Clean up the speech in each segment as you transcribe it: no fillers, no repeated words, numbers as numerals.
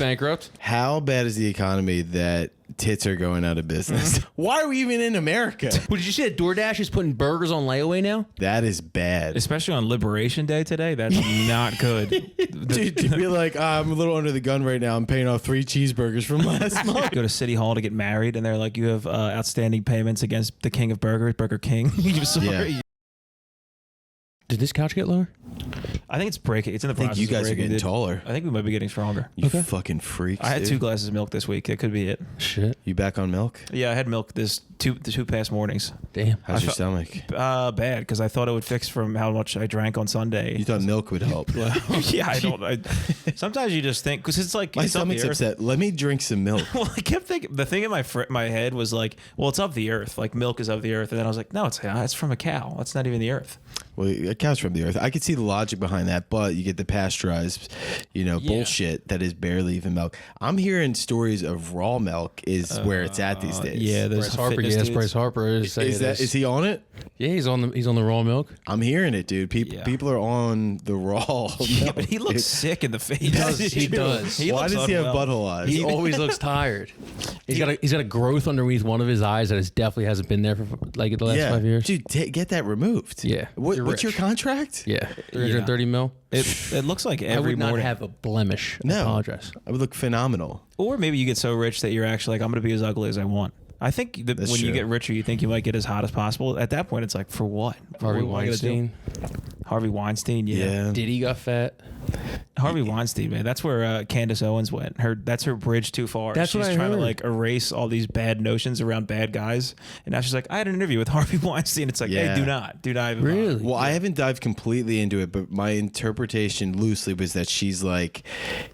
Bankrupt. How bad is the economy that tits are going out of business? Why are we even in America? Well, did you see that DoorDash is putting burgers on layaway now? That is bad. Especially on Liberation Day today. That's not good. Dude, to be like, I'm a little under the gun right now. I'm paying off 3 cheeseburgers from last month. Go to City Hall to get married, and they're like, you have outstanding payments against the king of burgers, Burger King. You sorry. Yeah. Did this couch get lower? I think it's breaking. It's in the I think process you guys of are breaking. getting taller. I think we might be getting stronger. You fucking freaks. I had dude. 2 glasses of milk this week. That could be it. Shit. You back on milk? Yeah, I had milk the 2 past mornings. Damn. How's your stomach? Bad, because I thought it would fix from how much I drank on Sunday. You thought milk would help. Yeah, I don't. Sometimes you just think, because it's like My it's up the stomach's earth. upset. Let me drink some milk. Well, I kept thinking, the thing in my head was like, well, it's of the earth. Like milk is of the earth, and then I was like, no, it's from a cow. That's not even the earth. Well, a cow's from the earth. I could see the logic behind that, but you get the pasteurized, bullshit that is barely even milk. I'm hearing stories of raw milk is where it's at these days. Yeah, there's Bryce Harper. Yes, Bryce Harper is. Is he on it? Yeah, he's on the raw milk. I'm hearing it, dude. People are on the raw. Yeah, milk, but he looks dude. sick in the face. He does. Why looks does he have unwell. butthole eyes? He always looks tired. He's got a growth underneath one of his eyes that definitely hasn't been there for like the last 5 years. Dude, get that removed. Yeah. What's your contract? Yeah, 330 mil. It looks like I every would not morning. have a blemish. I No. apologize. I would look phenomenal. Or maybe you get so rich that you're actually like, I'm going to be as ugly as I want. I think that when That's you true. get richer, you think you might get as hot as possible. At that point, it's like, for what? Harvey What am I gonna do? Weinstein. Harvey Weinstein, yeah. Diddy got fat. Harvey Weinstein, man. That's where Candace Owens went. That's her bridge too far. That's she's what I trying heard. to like erase all these bad notions around bad guys. And now she's like, I had an interview with Harvey Weinstein. It's like, Yeah. hey, do not even Really? bother. Well, I haven't dived completely into it, but my interpretation loosely was that she's like,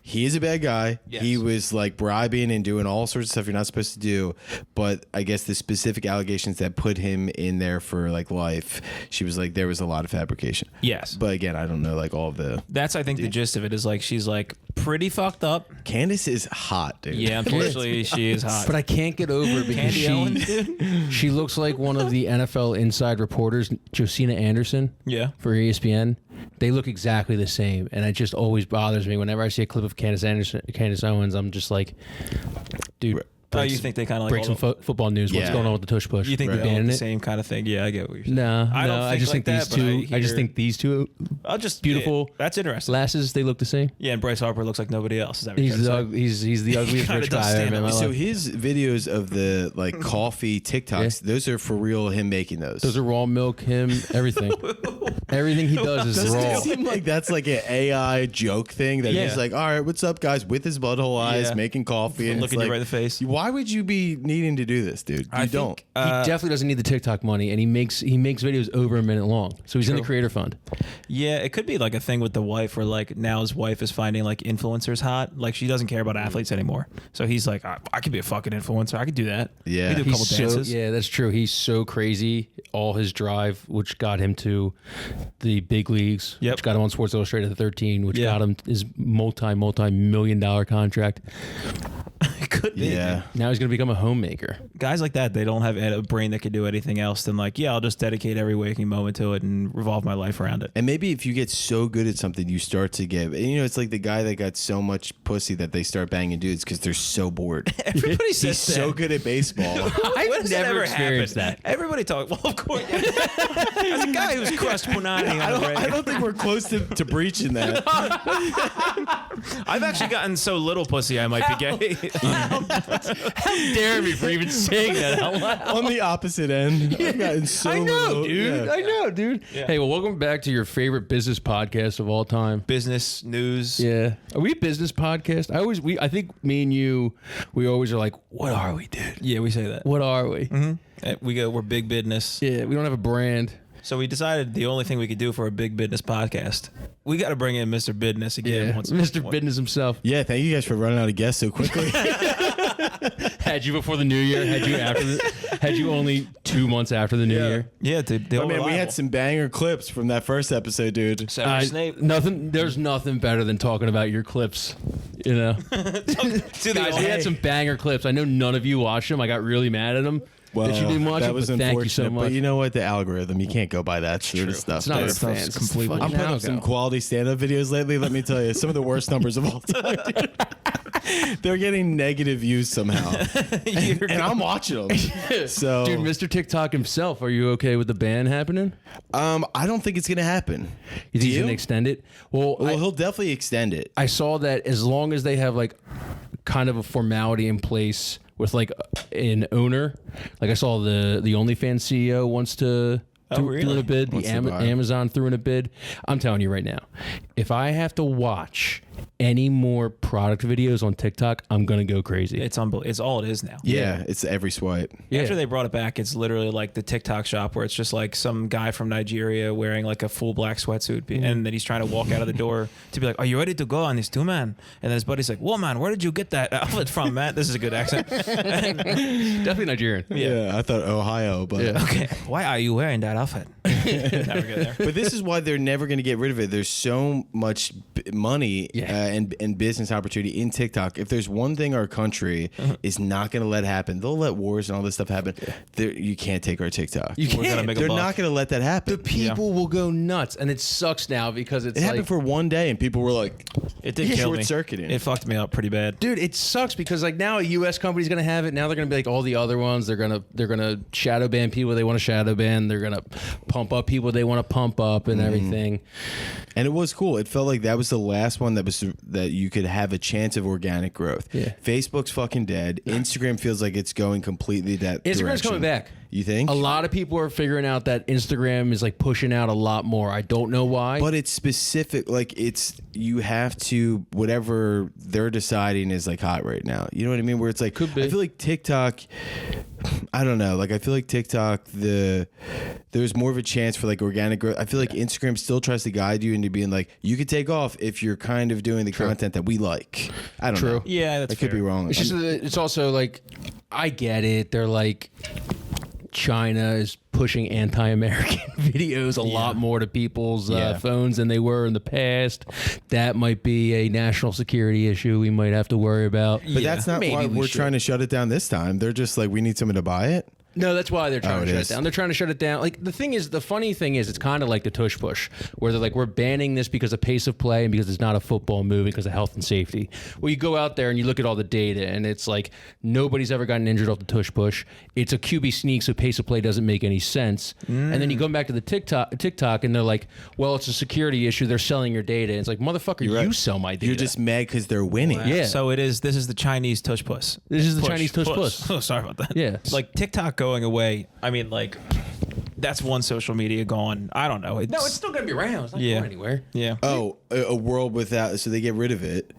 he is a bad guy. Yes. He was like bribing and doing all sorts of stuff you're not supposed to do. But I guess the specific allegations that put him in there for like life, she was like, there was a lot of fabrication. Yes. But again, I don't know like all of the. That's, I think, the gist of it is like, she's like pretty fucked up. Candace is hot, dude. Yeah, unfortunately, she is hot. But I can't get over it because Candy Owens, dude? she looks like one of the NFL inside reporters, Josina Anderson. Yeah. For ESPN. They look exactly the same, and it just always bothers me whenever I see a clip of Candace Owens. I'm just like, dude. Oh, you think they kind of like break some football news? What's Yeah. going on with the tush push? You think Right. they all Banning the it? same kind of thing? Yeah, I get what you're saying. No, I don't I just think think like these that, but two. I just think these two I'll just beautiful. yeah, that's interesting. lasses. They look the same. Yeah, and Bryce Harper looks like nobody else. Is that what He's you're the trying to say? he's the ugliest kinda rich does guy I've stand ever met in my So life. his videos of the like coffee TikToks, those are for real. Him making those. Those are raw milk. Him, everything, everything he does is Doesn't raw. it seem like that's like an AI joke thing that Yeah. he's like, all right, what's up, guys? With his butthole eyes, Yeah. making coffee, and Looking it's you like, right in the face. Why would you be needing to do this, dude? You don't. He definitely doesn't need the TikTok money, and he makes videos over a minute long. So he's in the creator fund. Yeah, it could be like a thing with the wife where like now his wife is finding like influencers hot. Like she doesn't care about athletes anymore. So he's like, I could be a fucking influencer. I could do that. Yeah. I could do a couple dances. Yeah, that's true. He's so crazy. All his drive, which got him to the big leagues, Yep. which got him on Sports Illustrated 13, which Yeah. got him his multi-million-dollar contract. It could be. Yeah. Now he's going to become a homemaker. Guys like that, they don't have a brain that could do anything else than like, yeah, I'll just dedicate every waking moment to it and revolve my life around it. And maybe if you get so good at something, you start to get, it's like the guy that got so much pussy that they start banging dudes because they're so bored. Everybody says He's so good at baseball. When I've does that never ever experienced happen? that. Everybody talk. Well, of course. As a guy who's crushed punani on the radio. I don't think we're close to breaching that. I've actually gotten so little pussy I might be gay. How dare me for even saying that out loud? On the opposite end, I've gotten so I know, little- dude. yeah. I know, dude. Hey, well, welcome back to your favorite business podcast of all time. Business, news. Yeah, are we a business podcast? I think me and you, we always are like, what are we, dude? Yeah, we say that. What are we? We're big business. Yeah, we don't have a brand. So we decided the only thing we could do for a big business podcast, we got to bring in Mr. Business again. Yeah, once- Mr. Business himself. Yeah, thank you guys for running out of guests so quickly. Had you before the new year? Had you only 2 months after the new year? Yeah, dude. I mean, we had some banger clips from that first episode, dude. Snape. Nothing. There's nothing better than talking about your clips. You know, guys, we had some banger clips. I know none of you watched them. I got really mad at them. Well, that you didn't watch that it, was but unfortunate. thank you so much. But you know what? The algorithm, you can't go by that sort of stuff. It's not dude. our fans. It's completely- I'm putting up some quality stand-up videos lately. Let me tell you, some of the worst numbers of all time. Dude. They're getting negative views somehow, and I'm watching them. So, Dude, Mr. TikTok himself, are you okay with the ban happening? I don't think it's gonna happen. You think he's gonna extend it? Well, He'll definitely extend it. I saw that as long as they have like kind of a formality in place with like an owner, like I saw the OnlyFans CEO wants to threw in a bid. The Amazon threw in a bid. I'm telling you right now, if I have to watch any more product videos on TikTok, I'm gonna go crazy. It's unbelievable. It's all it is now. Yeah, it's every swipe. Yeah. After they brought it back, it's literally like the TikTok shop where it's just like some guy from Nigeria wearing like a full black sweatsuit, and then he's trying to walk out of the door to be like, "Are you ready to go on this 2-man?" And then his buddy's like, "Whoa, man, where did you get that outfit from, man?" This is a good accent. Definitely Nigerian. Yeah, I thought Ohio, but Okay, why are you wearing that outfit? Never get there. But this is why they're never going to get rid of it. There's so much money and business opportunity in TikTok. If there's one thing our country is not going to let happen, they'll let wars and all this stuff happen. You can't take our TikTok. You can't. They're not going to let that happen. The people will go nuts, and it sucks now because it happened for one day, and people were like, "It did kill me." Short-circuiting. It fucked me up pretty bad, dude. It sucks because like now a U.S. company's gonna have it. Now they're gonna be like all the other ones. They're gonna shadow ban people they want to shadow ban. They're gonna pump up people they want to pump up and everything. And it was cool. It felt like that was the last one that you could have a chance of organic growth. Yeah. Facebook's fucking dead. Instagram feels like it's going completely that Instagram's direction. coming back. You think? A lot of people are figuring out that Instagram is like pushing out a lot more. I don't know why. But it's specific. Like you have to, whatever they're deciding is like hot right now. You know what I mean? Where it's like, could be. I feel like TikTok, I don't know. Like I feel like TikTok, there's more of a chance for like organic growth. I feel like Instagram still tries to guide you into being like, you could take off if you're kind of doing the content that we like. I don't know. Yeah, that's I could be wrong. It's just it's also like I get it. They're like China is pushing anti-American videos a lot more to people's phones than they were in the past. That might be a national security issue we might have to worry about. But that's not why we're trying to shut it down this time. They're just like, we need someone to buy it. No, that's why they're trying to shut is. it down. They're trying to shut it down. Like the funny thing is, it's kind of like the tush push, where they're like, we're banning this because of pace of play and because it's not a football movie because of health and safety. Well, you go out there and you look at all the data, and it's like nobody's ever gotten injured off the tush push. It's a QB sneak, so pace of play doesn't make any sense. And then you go back to the TikTok, and they're like, well, it's a security issue. They're selling your data. And it's like, motherfucker, you sell my data. You're just mad because they're winning. Yeah. So this is the Chinese tush puss. This is the Chinese tush puss. Oh, sorry about that. Yeah. Like TikTok going away. I mean, like, that's one social media gone. I don't know. No, it's still going to be around. It's not going anywhere. Yeah. Oh, a world without, so they get rid of it,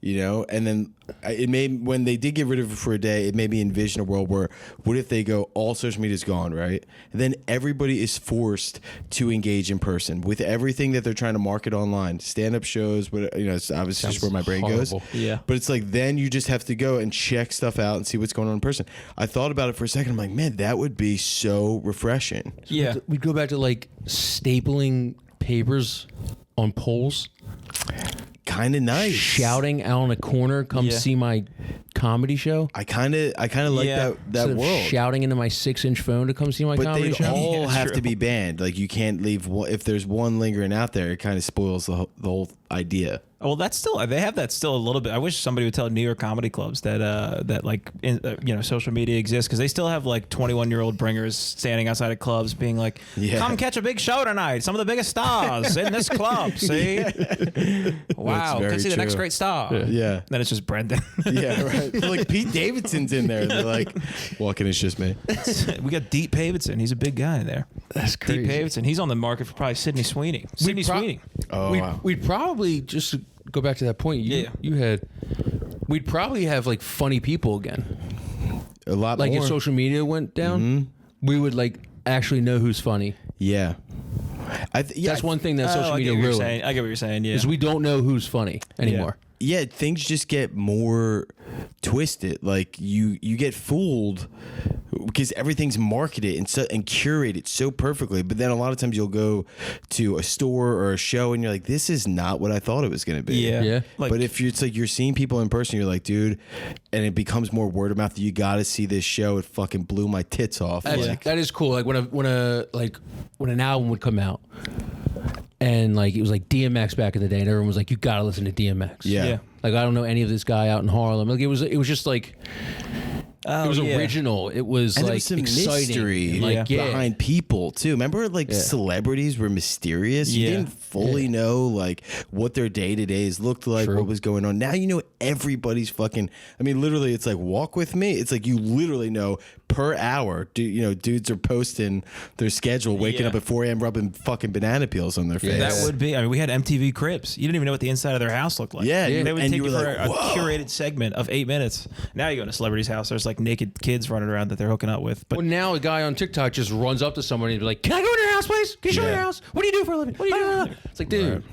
and then when they did get rid of it for a day, it made me envision a world where, what if they go, all social media is gone, right? And then everybody is forced to engage in person with everything that they're trying to market online, stand-up shows, it's obviously just where my brain goes. Yeah. But it's like, then you just have to go and check stuff out and see what's going on in person. I thought about it for a second. I'm like, man, that would be so refreshing. Yeah. We'd go back to like stapling papers on poles. Kind of nice. Shouting out in a corner, come see my comedy show. I kind of like that Instead of world. shouting into my 6-inch phone to come see my But comedy they show. all have true. to be banned. Like you can't leave if there's one lingering out there, it kind of spoils the whole idea. Well, that's still, they have that still a little bit. I wish somebody would tell New York comedy clubs that like social media exists, because they still have like 21-year-old bringers standing outside of clubs being like, come catch a big show tonight. Some of the biggest stars in this club. See, wow, very come see the next true. great star. Yeah. Then it's just Brendan. Yeah, right. Like Pete Davidson's in there. They're like, walking, it's just me. We got Deep Davidson. He's a big guy in there. That's crazy. Deep Davidson. He's on the market for probably Sydney Sweeney. Sydney Sweeney. Oh, wow. We'd probably just go back to that point you had. We'd probably have like funny people again. A lot Like more. if social media went down, we would like actually know who's funny. Yeah. That's one thing that social I media get what you're ruined. saying. I get what you're saying. Yeah. Is we don't know who's funny anymore. Yeah, things just get more twisted. Like you get fooled because everything's marketed and curated so perfectly. But then a lot of times you'll go to a store or a show and you're like, this is not what I thought it was going to be. Yeah. Like, But if it's like you're seeing people in person, you're like, dude, and it becomes more word of mouth. You got to see this show. It fucking blew my tits off. That is cool. Like when an album would come out, and like it was like DMX back in the day, and everyone was like, you gotta listen to DMX. Yeah. Like I don't know any of this guy out in Harlem. Like it was just like. Oh, it was original. It was and like there was some exciting. mystery Like, behind people too. Remember, like celebrities were mysterious. You didn't fully know like what their day to days looked like, what was going on. Now you know everybody's fucking. I mean, literally, it's like walk with me. It's like you literally know per hour. Dudes are posting their schedule, waking up at 4 a.m. rubbing fucking banana peels on their face. That would be. I mean, we had MTV Cribs. You didn't even know what the inside of their house looked like. Yeah, they would and take you you were for like, a whoa. curated segment of 8 minutes. Now you go to a celebrity's house. There's like naked kids running around that they're hooking up with. But well, now a guy on TikTok just runs up to someone and be like, "Can I go in your house, please? Can you show me your house? What do you do for a living? What do you do?" It's like, dude,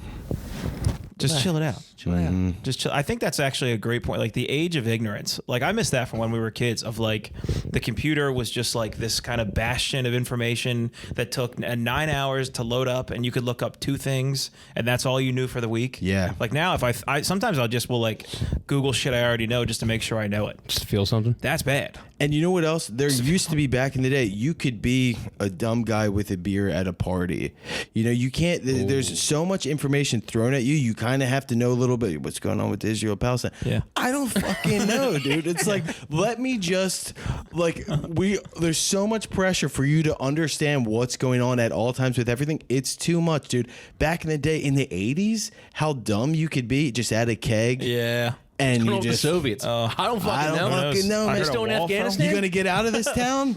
just chill it out. chill out. Just chill. I think that's actually a great point. Like the age of ignorance. Like I miss that from when we were kids. Of like the computer was just like this kind of bastion of information that took 9 hours to load up, and you could look up 2 things, and that's all you knew for the week. Yeah. Like now, if I sometimes I'll just will like Google shit I already know just to make sure I know it. Just feel something. That's bad. And you know what else? There used to be back in the day, you could be a dumb guy with a beer at a party. You can't, there's so much information thrown at you. You kind of have to know a little bit what's going on with Israel, Palestine. Yeah. I don't fucking know, dude. It's like, let me just, there's so much pressure for you to understand what's going on at all times with everything. It's too much, dude. Back in the day, in the 80s, how dumb you could be, just add a keg. Yeah. And Going you over just the Soviets. I don't fucking I don't know. fucking know, I man. heard Still in a wall Afghanistan? You gonna get out of this town?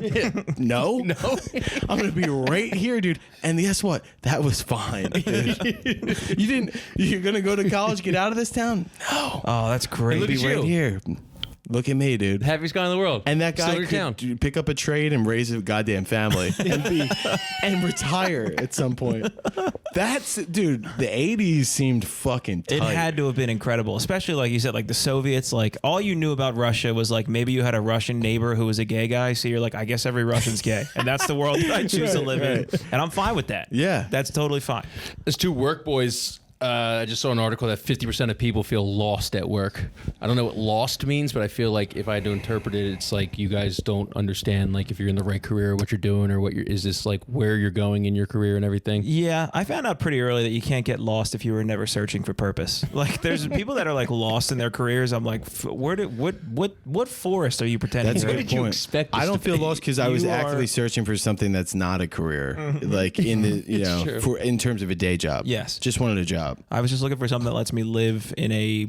No. I'm gonna be right here, dude. And guess what? That was fine, dude. You're gonna go to college, get out of this town? No. Oh, that's great. Look Be at right you. here. Look at me, dude. Happiest guy in the world. And that Still guy in your town. could pick up a trade and raise a goddamn family and retire at some point. That's, dude, the 80s seemed fucking tight. It had to have been incredible, especially like you said, like the Soviets. Like all you knew about Russia was like maybe you had a Russian neighbor who was a gay guy, so you're like, I guess every Russian's gay, and that's the world that I choose to live in, and I'm fine with that. Yeah. That's totally fine. There's 2 work boys. I just saw an article that 50% of people feel lost at work. I don't know what lost means, but I feel like if I had to interpret it, it's like you guys don't understand like if you're in the right career, what you're doing, or is this like where you're going in your career and everything. Yeah, I found out pretty early that you can't get lost if you were never searching for purpose. Like there's people that are like lost in their careers. I'm like, what forest are you pretending? That's a you're good in? did you point. expect I this don't to feel be? lost because I was You actively are- searching for something that's not a career, like in the true. for in terms of a day job. Yes. just wanted a job. I was just looking for something that lets me live in a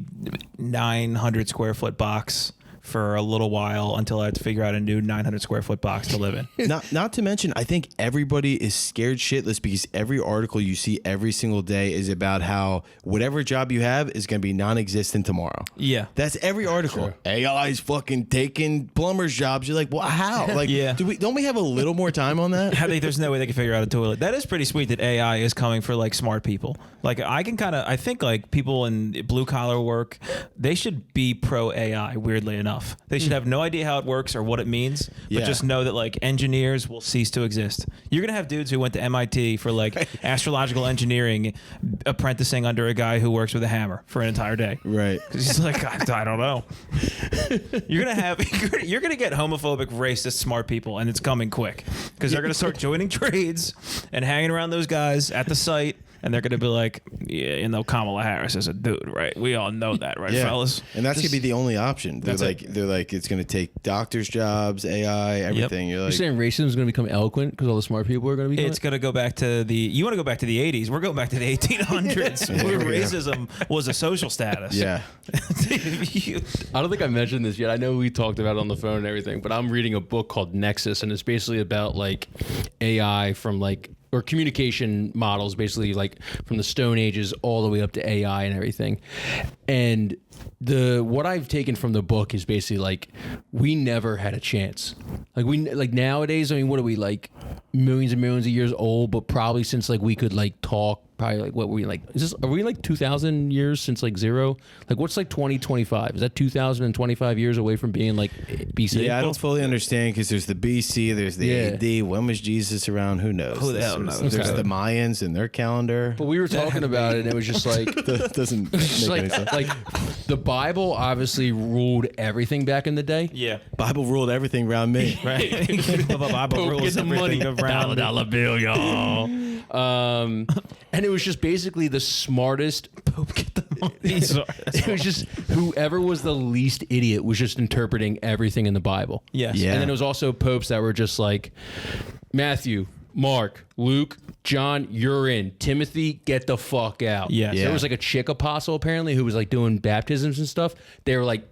900 square foot box for a little while until I had to figure out a new 900 square foot box to live in. Not to mention, I think everybody is scared shitless because every article you see every single day is about how whatever job you have is going to be non-existent tomorrow. Yeah. That's every article. AI's fucking taking plumbers' jobs. You're like, well, how? Like, Yeah. don't we have a little more time on that? I think there's no way they can figure out a toilet. That is pretty sweet that AI is coming for like smart people. Like I think like people in blue collar work, they should be pro AI, weirdly enough. They should have no idea how it works or what it means, but Yeah. just know that like engineers will cease to exist. You're going to have dudes who went to MIT for like astrological engineering, apprenticing under a guy who works with a hammer for an entire day. Right. Because he's like, I don't know. You're gonna get homophobic, racist, smart people, and it's coming quick because they're gonna start joining trades and hanging around those guys at the site, and they're gonna be like, yeah, you know, Kamala Harris is a dude, right? We all know that, right, fellas? And that's gonna be the only option. They're like, it's gonna take doctors' jobs, AI, everything. You're You're like, saying racism is going to become eloquent because all the smart people are going to be. It's gonna go back to you want to go back to the 80s. We're going back to the 1800s where racism was a social status. yeah. I don't think I mentioned this yet. I know we talked about it on the phone and everything, but I'm reading a book called Nexus, and it's basically about like AI from like or communication models, basically like from the Stone Ages all the way up to AI and everything. And what I've taken from the book is basically like we never had a chance. Like nowadays, I mean, what are we like millions and millions of years old? But probably since like we could like talk. Probably like what were we like? Are we like 2,000 years since like zero? Like what's like 2025? Is that 2,025 years away from being like BC? Yeah, I don't fully understand because there's the BC, there's the AD. When was Jesus around? Who knows? Who the hell knows? There's Okay. the Mayans and their calendar. But we were talking about it, and it was just like That doesn't just make any like, sense. like the Bible obviously ruled everything back in the day. Yeah. Bible ruled everything around me. Right. The Bible Pope, rules get the money. everything around. Dollar bill, y'all. And it was just basically the smartest. Pope, get the money. It was just whoever was the least idiot was just interpreting everything in the Bible. Yes. Yeah. And then it was also popes that were just like, Matthew, Mark, Luke, John, you're in. Timothy, get the fuck out. Yes. Yeah. There was like a chick apostle apparently who was like doing baptisms and stuff. They were like,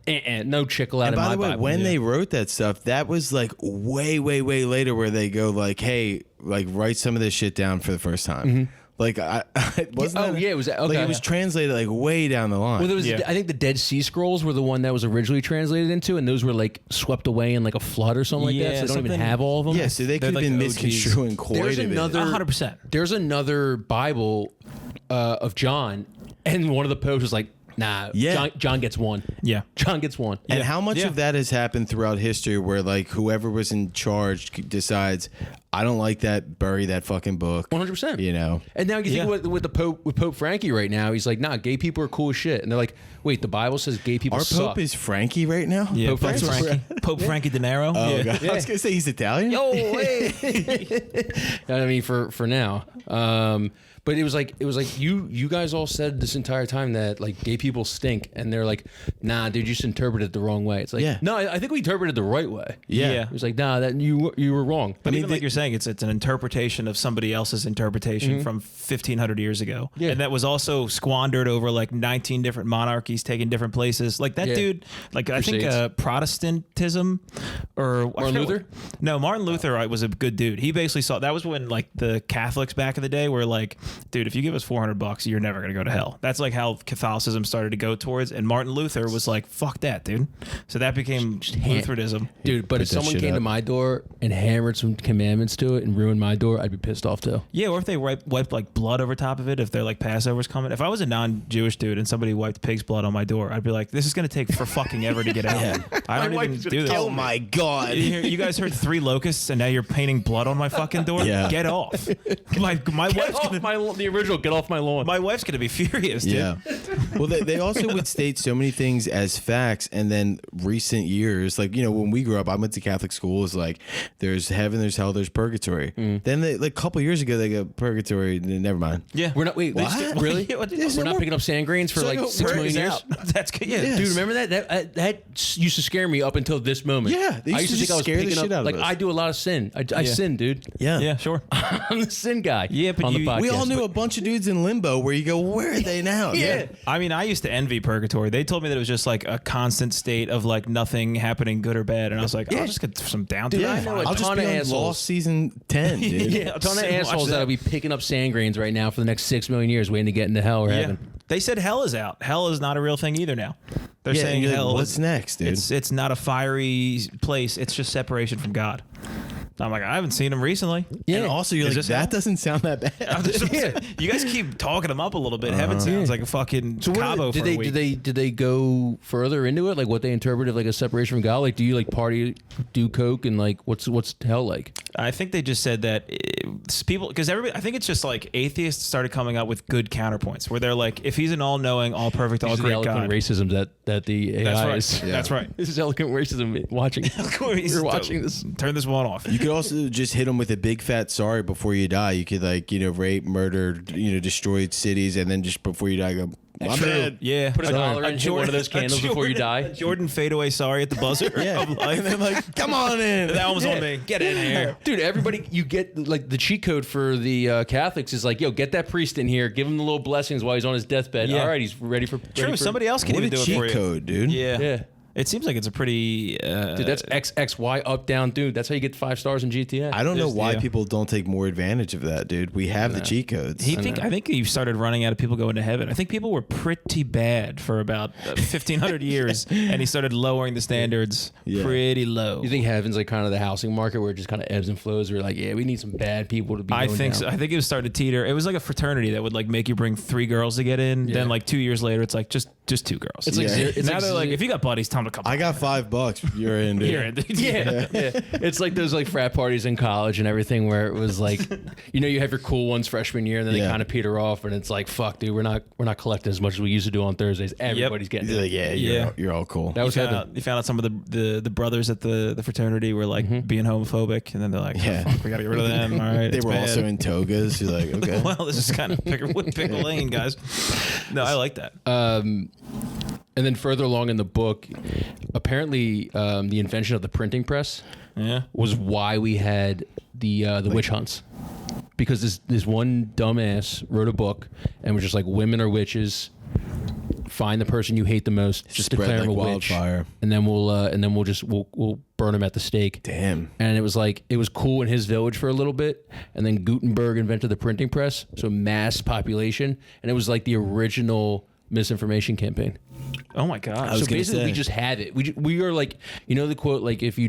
no chick allowed And in by my the way, Bible. when they wrote that stuff, that was like way later where they go like, hey, like write some of this shit down for the first time. Like, it wasn't it was okay. like it was translated like way down the line. Well, there was, I think the Dead Sea Scrolls were the one that was originally translated into, and those were like swept away in like a flood or something like that. So they don't even something- have all of them. Yeah, so they could have like been the OGs. misconstruing quite There's a bit. another 100%. There's another Bible of John, and one of the popes was like, nah, Yeah. John gets one. Yeah. John gets one. And how much Yeah. of that has happened throughout history where like whoever was in charge decides, I don't like that, bury that fucking book. 100%. You know? And now you Yeah. think with the Pope, with Pope Frankie right now, he's like, nah, gay people are cool as shit. And they're like, wait, the Bible says gay people Our suck. Pope is Frankie right now? Yeah, Pope Pope Francis. Frankie. Pope Frankie De Niro. Oh, yeah. God. I was going to say he's Italian? Yo, wait. I mean, for now. But it was like you guys all said this entire time that like gay people stink, and they're like, nah, dude, you just interpreted it the wrong way. It's like, Yeah. no, I think we interpreted it the right way. Yeah. Yeah. It was like, nah, that you were wrong. But even they- like you're saying, it's an interpretation of somebody else's interpretation from 1,500 years ago, Yeah. and that was also squandered over like 19 different monarchies taking different places. Like that Yeah. dude, like I think Crusades. Protestantism or I Martin forget Luther? what- no, Martin Luther was a good dude. He basically saw that was when like the Catholics back in the day were like, dude, if you give us $400, you're never gonna go to hell. That's like how Catholicism started to go towards. And Martin Luther was like, fuck that, dude. So that became Lutheranism. Dude, but if that someone shit came to up. my door and hammered some commandments to it and ruined my door, I'd be pissed off too. Yeah, or if they wiped like blood over top of it, if they're like Passover's coming. If I was a non-Jewish dude and somebody wiped pig's blood on my door, I'd be like, this is going to take for fucking ever to get out. I don't even do this. Oh my God. You guys heard 3 locusts and now you're painting blood on my fucking door? Yeah. Get off. My Get wife's off gonna, the original, get off my lawn. my wife's gonna be furious, dude. Yeah. Well, they also would state so many things as facts, and then recent years, like, you know, when we grew up, I went to Catholic school, it's like, there's heaven, there's hell, there's purgatory. Then, like, a couple years ago, they go, purgatory, never mind. Yeah. We're not, wait, What? really? Yeah, what- We're not picking up sand grains for So like go 6 million years? Out. That's good. Yeah. Dude, remember that used to scare me up until this moment. Yeah, they I used used to to think I was just scare the picking shit up. out of Like us. I do a lot of sin. I sin, dude. Yeah, sure. I'm the sin guy. Yeah, but on the you- podcast. We all knew a bunch of dudes in limbo where you go, where are they now? Yeah. I mean, I used to envy purgatory. They told me that it was just like a constant state of like nothing happening, good or bad. And I was like, I'll just get some downtime. Dude, I know a I'll just ton be of on assholes. Lost season 10, dude. Yeah, A ton of sit and watch assholes that. that'll be picking up sand grains right now for the next 6 million years, waiting to get into hell or Yeah. heaven. They said hell is out. Hell is not a real thing either now. They're Yeah, saying and you're like, hell. what's next, dude? It's not a fiery place. It's just separation from God. I'm like, I haven't seen him recently. And also, you're Is like, this that hell? doesn't sound that bad. You guys keep talking them up a little bit. Heaven sounds like a fucking So Cabo what, for a week. did they go further into it? Like what they interpreted like a separation from God? Like do you like party, do coke, and like what's hell like? I think they just said that people, because everybody, I think it's just like atheists started coming up with good counterpoints where they're like, if he's an all-knowing, all-perfect, These are the all-great eloquent God. racism that the AI That's right. is. That's right. This is eloquent racism. Watching, you're watching this. Turn this one off. You could also just hit them with a big fat sorry before you die. You could like, you know, rape, murder, you know, destroyed cities, and then just before you die, go, my bad. Yeah. Put a dollar in, hit one of those candles before you die. Jordan fadeaway sorry at the buzzer. Yeah. Of life. And then like, come on in. That one was on me. Get in here. Dude, everybody, you get like the cheat code for the Catholics is like, yo, get that priest in here, give him the little blessings while he's on his deathbed. Yeah. All right, he's ready for True. Somebody else can What a even do it for cheat you. code, dude. Yeah. Yeah. It seems like it's a pretty. Dude, that's XXY up down, dude. That's how you get 5 stars in GTA. I don't know why yeah. people don't take more advantage of that, dude. We have the cheat codes. I think you started running out of people going to heaven. I think people were pretty bad for about 1,500 years, and he started lowering the standards Yeah. pretty low. You think heaven's like kind of the housing market where it just kind of ebbs and flows? We're like, yeah, we need some bad people to be. I going think down. so. I think it was starting to teeter. It was like a fraternity that would like make you bring 3 girls to get in. Yeah. Then like 2 years later, it's like just just 2 girls. It's like Yeah. zero, it's now like they're like, if you got buddies, tell them to come. I got $5. You're in, dude. You're in. yeah. It's like those like frat parties in college and everything where it was like, you have your cool ones freshman year and then they kind of peter off and it's like, fuck, dude, we're not collecting as much as we used to do on Thursdays. Everybody's getting You're like, Yeah. you're all cool. That was You found out some of the brothers at the fraternity were like being homophobic, and then they're like, oh, fuck, we gotta get rid of them. All right, They were bad. also in togas. You're like, okay. Well, this is kind of pick a lane, guys. No, I like that. And then further along in the book, apparently the invention of the printing press was why we had the witch hunts. Because this one dumbass wrote a book and was just like, women are witches. Find the person you hate the most, just Spread declare like them a witch, wildfire. and then we'll burn them at the stake. Damn. And it was like, it was cool in his village for a little bit, and then Gutenberg invented the printing press, so mass population, and it was like the original misinformation campaign. Oh my god! So basically, we just have it. We are like, the quote, like if you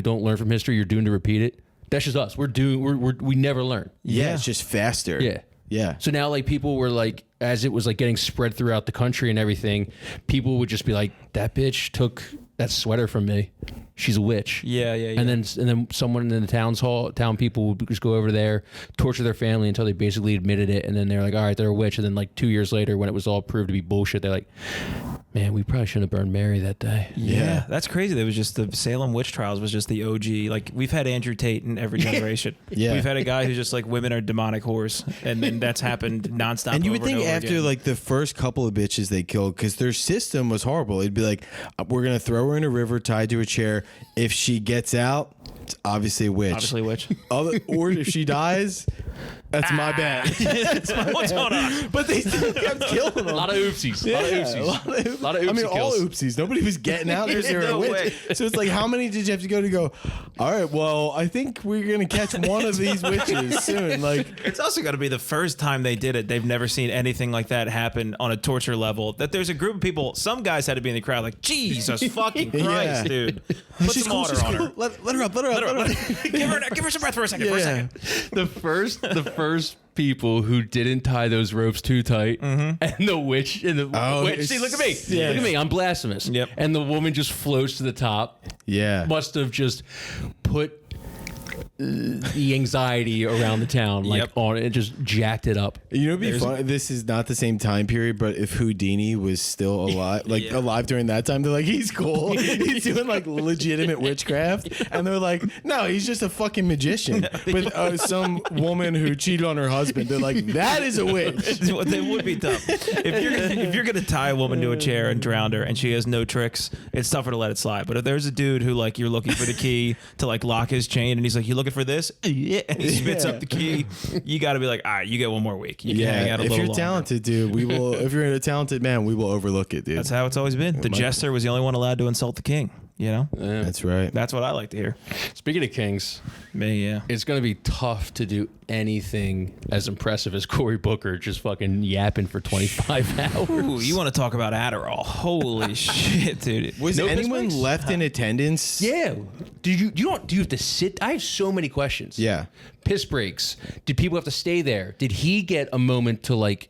don't learn from history, you're doomed to repeat it. That's just us. We never learn. Yeah, it's just faster. Yeah. Yeah. So now, like, people were like, as it was like getting spread throughout the country and everything, people would just be like, that bitch took that sweater from me. She's a witch. Yeah. And then someone in the town people would just go over there, torture their family until they basically admitted it, and then they're like, all right, they're a witch. And then like 2 years later, when it was all proved to be bullshit, they're like, man, we probably shouldn't have burned Mary that day. Yeah, that's crazy. There was just the Salem witch trials was just the OG. Like, we've had Andrew Tate in every generation. Yeah. We've had a guy who's just like, women are demonic whores, and then that's happened nonstop. And you would over think and over after again. like the first couple of bitches they killed, because their system was horrible. It'd be like, we're gonna throw her in a river tied to a chair. If she gets out, it's obviously a witch. obviously witch. Or if she dies, that's my bad. What's going on? But they still kept killing them. A lot of oopsies. Yeah, A lot of oopsie I mean, all kills. oopsies. Nobody was getting out. There's No a witch. way. So it's like, how many did you have to go? All right, well, I think we're gonna catch one of these witches soon. Like, It's also got to be the first time they did it. They've never seen anything like that happen on a torture level. That there's a group of people. Some guys had to be in the crowd, like, Jesus fucking Christ, Yeah. dude. Put some water on her. Let her up. Let her up. Give her some breath for a second. For a second. The first people who didn't tie those ropes too tight, and the witch, it's- see, look at me, yeah. look at me, I'm blasphemous. Yep. And the woman just floats to the top. Yeah. Must have just put the anxiety around the town like Yep. on it, and just jacked it up. You know, it'd be fun. This is not the same time period, but if Houdini was still alive, alive during that time, they're like, he's cool. He's doing like legitimate witchcraft, and they're like, no, he's just a fucking magician. But some woman who cheated on her husband, they're like, that is a witch. They would be tough. If you're gonna tie a woman to a chair and drown her, and she has no tricks, it's tougher to let it slide. But if there's a dude who like you're looking for the key to like lock his chain, and he's like, you looking for this? Yeah. And he spits up the key. You got to be like, all right, you get one more week. You can hang out a if little you're longer. talented, dude, we will. If you're a talented man, we will overlook it, dude. That's how it's always been. The jester was the only one allowed to insult the king. You know, That's right. that's what I like to hear. Speaking of kings, Me, yeah. it's going to be tough to do anything as impressive as Cory Booker just fucking yapping for 25 hours. Ooh, you want to talk about Adderall? Holy shit, dude! Was No piss anyone breaks? left in attendance? Yeah. Do you have to sit? I have so many questions. Yeah. Piss breaks. Did people have to stay there? Did he get a moment to like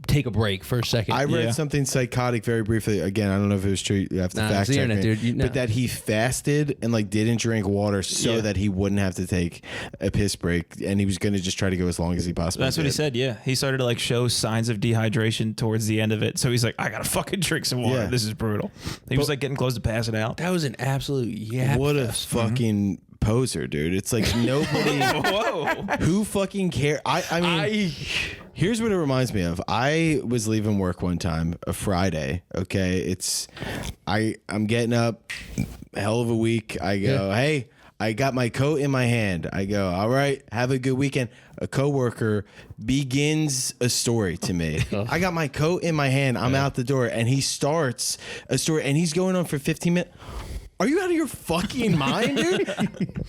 take a break for a second? I read Yeah. something psychotic very briefly. Again, I don't know if it was true. You have to Nah, it's fact the check internet, me. dude. But that he fasted and like didn't drink water so Yeah. that he wouldn't have to take a piss break, and he was going to just try to go as long as he possibly. That's what he did. said. Yeah, he started to like show signs of dehydration towards the end of it. So he's like, I gotta fucking drink some water. Yeah. This is brutal. He was like getting close to passing out. that was an absolute yap. What a fucking poser, dude! It's like nobody Whoa! who fucking care. I mean. Here's what it reminds me of. I was leaving work one time, a Friday. Okay, I'm getting up, hell of a week. I go, hey, I got my coat in my hand. I go, all right, have a good weekend. A coworker begins a story to me. I got my coat in my hand. I'm out the door, and he starts a story, and he's going on for 15 minutes. Are you out of your fucking mind, dude?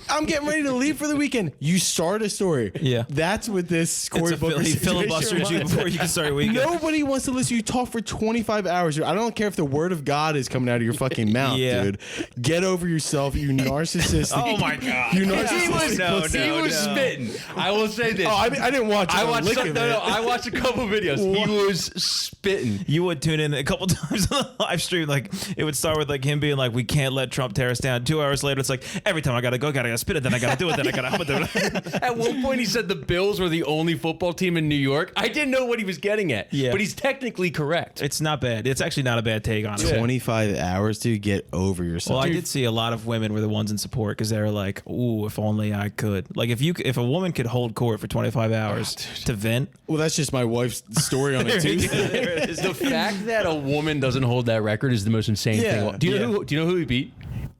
I'm getting ready to leave for the weekend. You start a story. Yeah. That's what this Cory Booker He situation filibustered you was. before you can start your weekend. Nobody wants to listen. You talk for 25 hours. I don't care if the word of God is coming out of your fucking mouth, Yeah. dude. Get over yourself, you narcissistic. Oh my God. You He narcissistic. was, he was spitting. I will say this. Oh, I didn't watch it. I I'm watched licking it. I watched a couple videos. He was spitting. You would tune in a couple times on the live stream. Like it would start with like him being like, "We can't let Trump tear us down." 2 hours later, it's like every time I gotta spit it, then I gotta do it, then I gotta do it. At one point, he said the Bills were the only football team in New York. I didn't know what he was getting at. Yeah. But he's technically correct. It's not bad. It's actually not a bad take on it. 25 hours, dude. Get over yourself. Well, I did see a lot of women were the ones in support because they were like, "Ooh, if only I could." Like if a woman could hold court for 25 hours to vent. Well, that's just my wife's story on it, too. The fact that a woman doesn't hold that record is the most insane Yeah. thing. Do you know who he beat?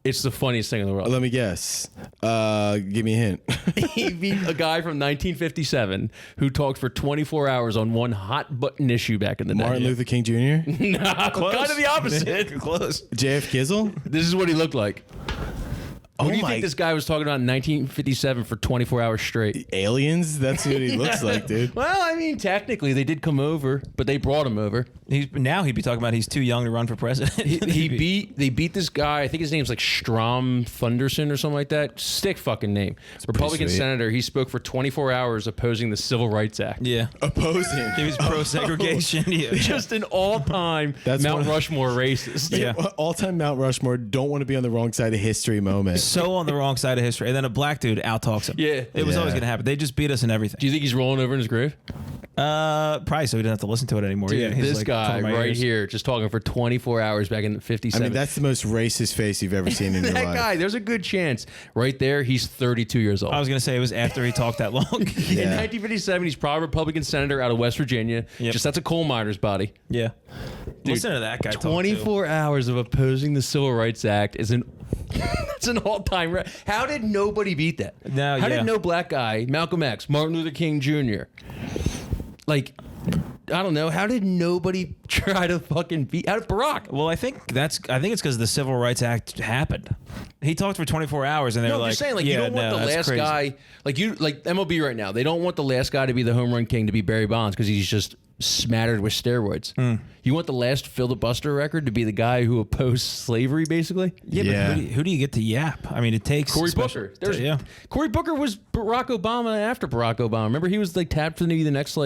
It's the funniest thing in the world. Let me guess. Give me a hint. He beat a guy from 1957 who talked for 24 hours on one hot button issue back in the day. Martin Luther King Jr.? Nah, kind of the opposite. Close. JF Kizzle? This is what he looked like. Who do you my- think this guy was talking about in 1957 for 24 hours straight? Aliens? That's what he looks like, dude. Well, I mean, technically they did come over, but they brought him over. Now he'd be talking about he's too young to run for president. They beat this guy. I think his name's like Strom Thunderson or something like that. Sick fucking name. Republican sweet. senator. He spoke for 24 hours opposing the Civil Rights Act. Yeah. Opposing. He was pro segregation. Yeah. Just an all-time That's Mount one of- Rushmore racist. Yeah. All-time Mount Rushmore. Don't want to be on the wrong side of history moment. So on the wrong side of history. And then a black dude out-talks him. Yeah. It was Yeah. always going to happen. They just beat us in everything. Do you think he's rolling over in his grave? Probably so he didn't have to listen to it anymore. Dude, Yeah, he's this like, guy "Cover my right ears." here just talking for 24 hours back in I 57. mean, that's the most racist face you've ever seen in your that life. guy, there's a good chance. Right there, he's 32 years old. I was going to say it was after he talked that long. In Yeah. 1957, he's probably a Republican senator out of West Virginia. Yep. Just that's a coal miner's body. Yeah. Listen to that guy talk, too. 24 hours of opposing the Civil Rights Act is an that's an all-time record. How did nobody beat that? No, How yeah. did no black guy, Malcolm X, Martin Luther King Jr., like, I don't know, how did nobody try to fucking beat out of Barack? Well, I think it's because the Civil Rights Act happened. He talked for 24 hours, and they No, were I'm like, just saying, like, yeah, you don't want no, the that's last crazy. guy, like MLB right now, they don't want the last guy to be the home run king to be Barry Bonds because he's just smattered with steroids. You want the last filibuster record to be the guy who opposed slavery, basically? Yeah, Yeah. but who do you get to yap? I mean, it takes Cory special- Booker. There's, yeah. Cory Booker was Barack Obama after Barack Obama. Remember, he was like tapped to be the next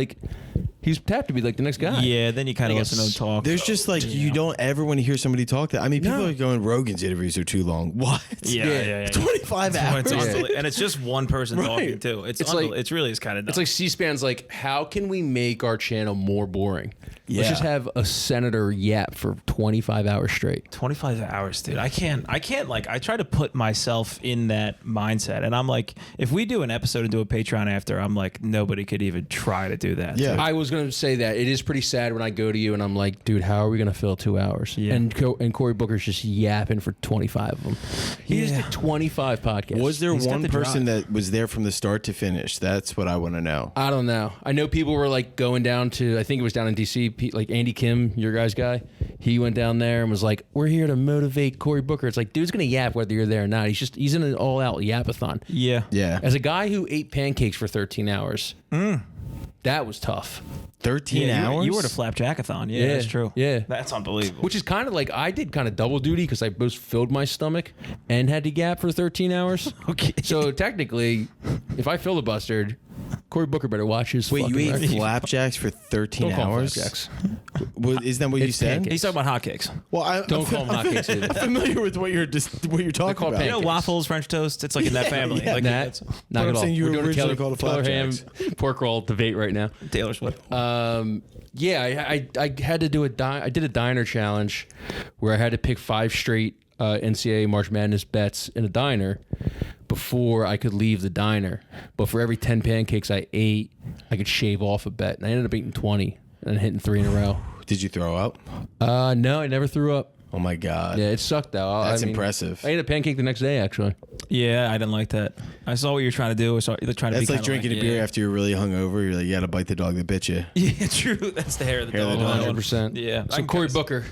he's tapped to be like the next guy. Yeah, then you kind of I listen to him guess talk. There's just like, you don't ever want to hear somebody talk that. I mean, people No. are going, Rogan's interviews are too long. What? Yeah. 25 hours. It's unbelievable. And it's just one person Right. talking too. It's It's like- it really is kind of. It's like C-SPAN's like, how can we make our channel more boring? Let's Yeah. just have a senator yap for 25 hours straight. 25 hours, dude. I can't like, I try to put myself in that mindset, and I'm like, if we do an episode and do a Patreon after, I'm like, nobody could even try to do that. Yeah. dude. I was going to say that it is pretty sad when I go to you and I'm like, dude, how are we going to fill 2 hours? Yeah. And Cory Booker's just yapping for 25 of them. He just Yeah. did 25 podcasts. Was there He's got one the person drive. that was there from the start to finish? That's what I want to know. I don't know. I know people were like going down to, I think it was down in DC, like Andy Kim, your guys guy. He went down there and was like, we're here to motivate Cory Booker. It's like, dude's going to yap whether you're there or not. He's in an all out yapathon. yeah. Yeah. As a guy who ate pancakes for 13 hours, that was tough. 13 Yeah, hours? You were to Flapjackathon. Yeah, that's true. Yeah. That's unbelievable. Which is kind of like, I did kind of double duty because I both filled my stomach and had to gap for 13 hours. Okay. So technically, if I filibustered, Cory Booker better watch his Wait, you fucking ate record. flapjacks for 13 Don't call 'em hours? flapjacks. Isn't that what you It's said? pancakes. He's talking about hotcakes. Well, Don't call 'em hotcakes either. I'm familiar with what you're talking called about. You know, Pancakes. waffles, French toast. It's like in that family. yeah. Like Nah, that's not But at I'm all. saying you We're were doing a originally Taylor called a ham flapjacks. pork roll debate right now. Taylor Swift. Yeah, I had to do I did a diner challenge where I had to pick 5 straight NCAA March Madness bets in a diner before I could leave the diner. But for every 10 pancakes I ate, I could shave off a bet. And I ended up eating 20 and hitting 3 in a row. Did you throw up? No, I never threw up. Oh my God. Yeah, it sucked though. That's I mean, impressive. I ate a pancake the next day actually. Yeah, I didn't like that. I saw what you're trying to do. I saw you're trying to That's be like kinda drinking a beer yeah. after you're really hungover. You're like, you got to bite the dog that bit you. Yeah, true. That's the hair of the Hair of dog. the dog. 100%. Yeah. I So can Cory kinda- Booker.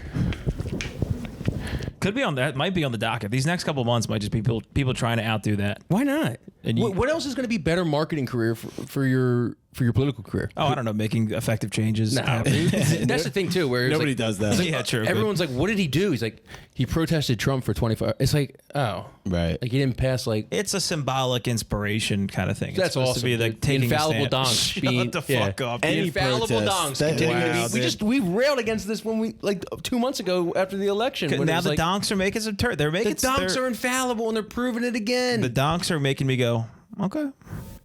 Could be on that. Might be on the docket. These next couple months might just be people trying to outdo that. Why not? And What else is going to be better marketing career for your political career? Oh, I don't know. Making effective changes. No, that's the thing too. Where it's Nobody like, does that. Yeah, true. everyone's like, "What did he do?" He's like, "He protested Trump for 24 hours." It's like, oh, Right. like he didn't pass like. It's a symbolic inspiration kind of thing. That's it's supposed awesome. to be like The taking infallible a stand. donks Shut being- the yeah. fuck up. The Any infallible protest. donks That- continue to Wow, be. dude. We railed against this when we like 2 months ago after the election. when it Now was the like, donks are making some turn. They're the making donks are infallible and they're proving it again. the donks are making me go, okay.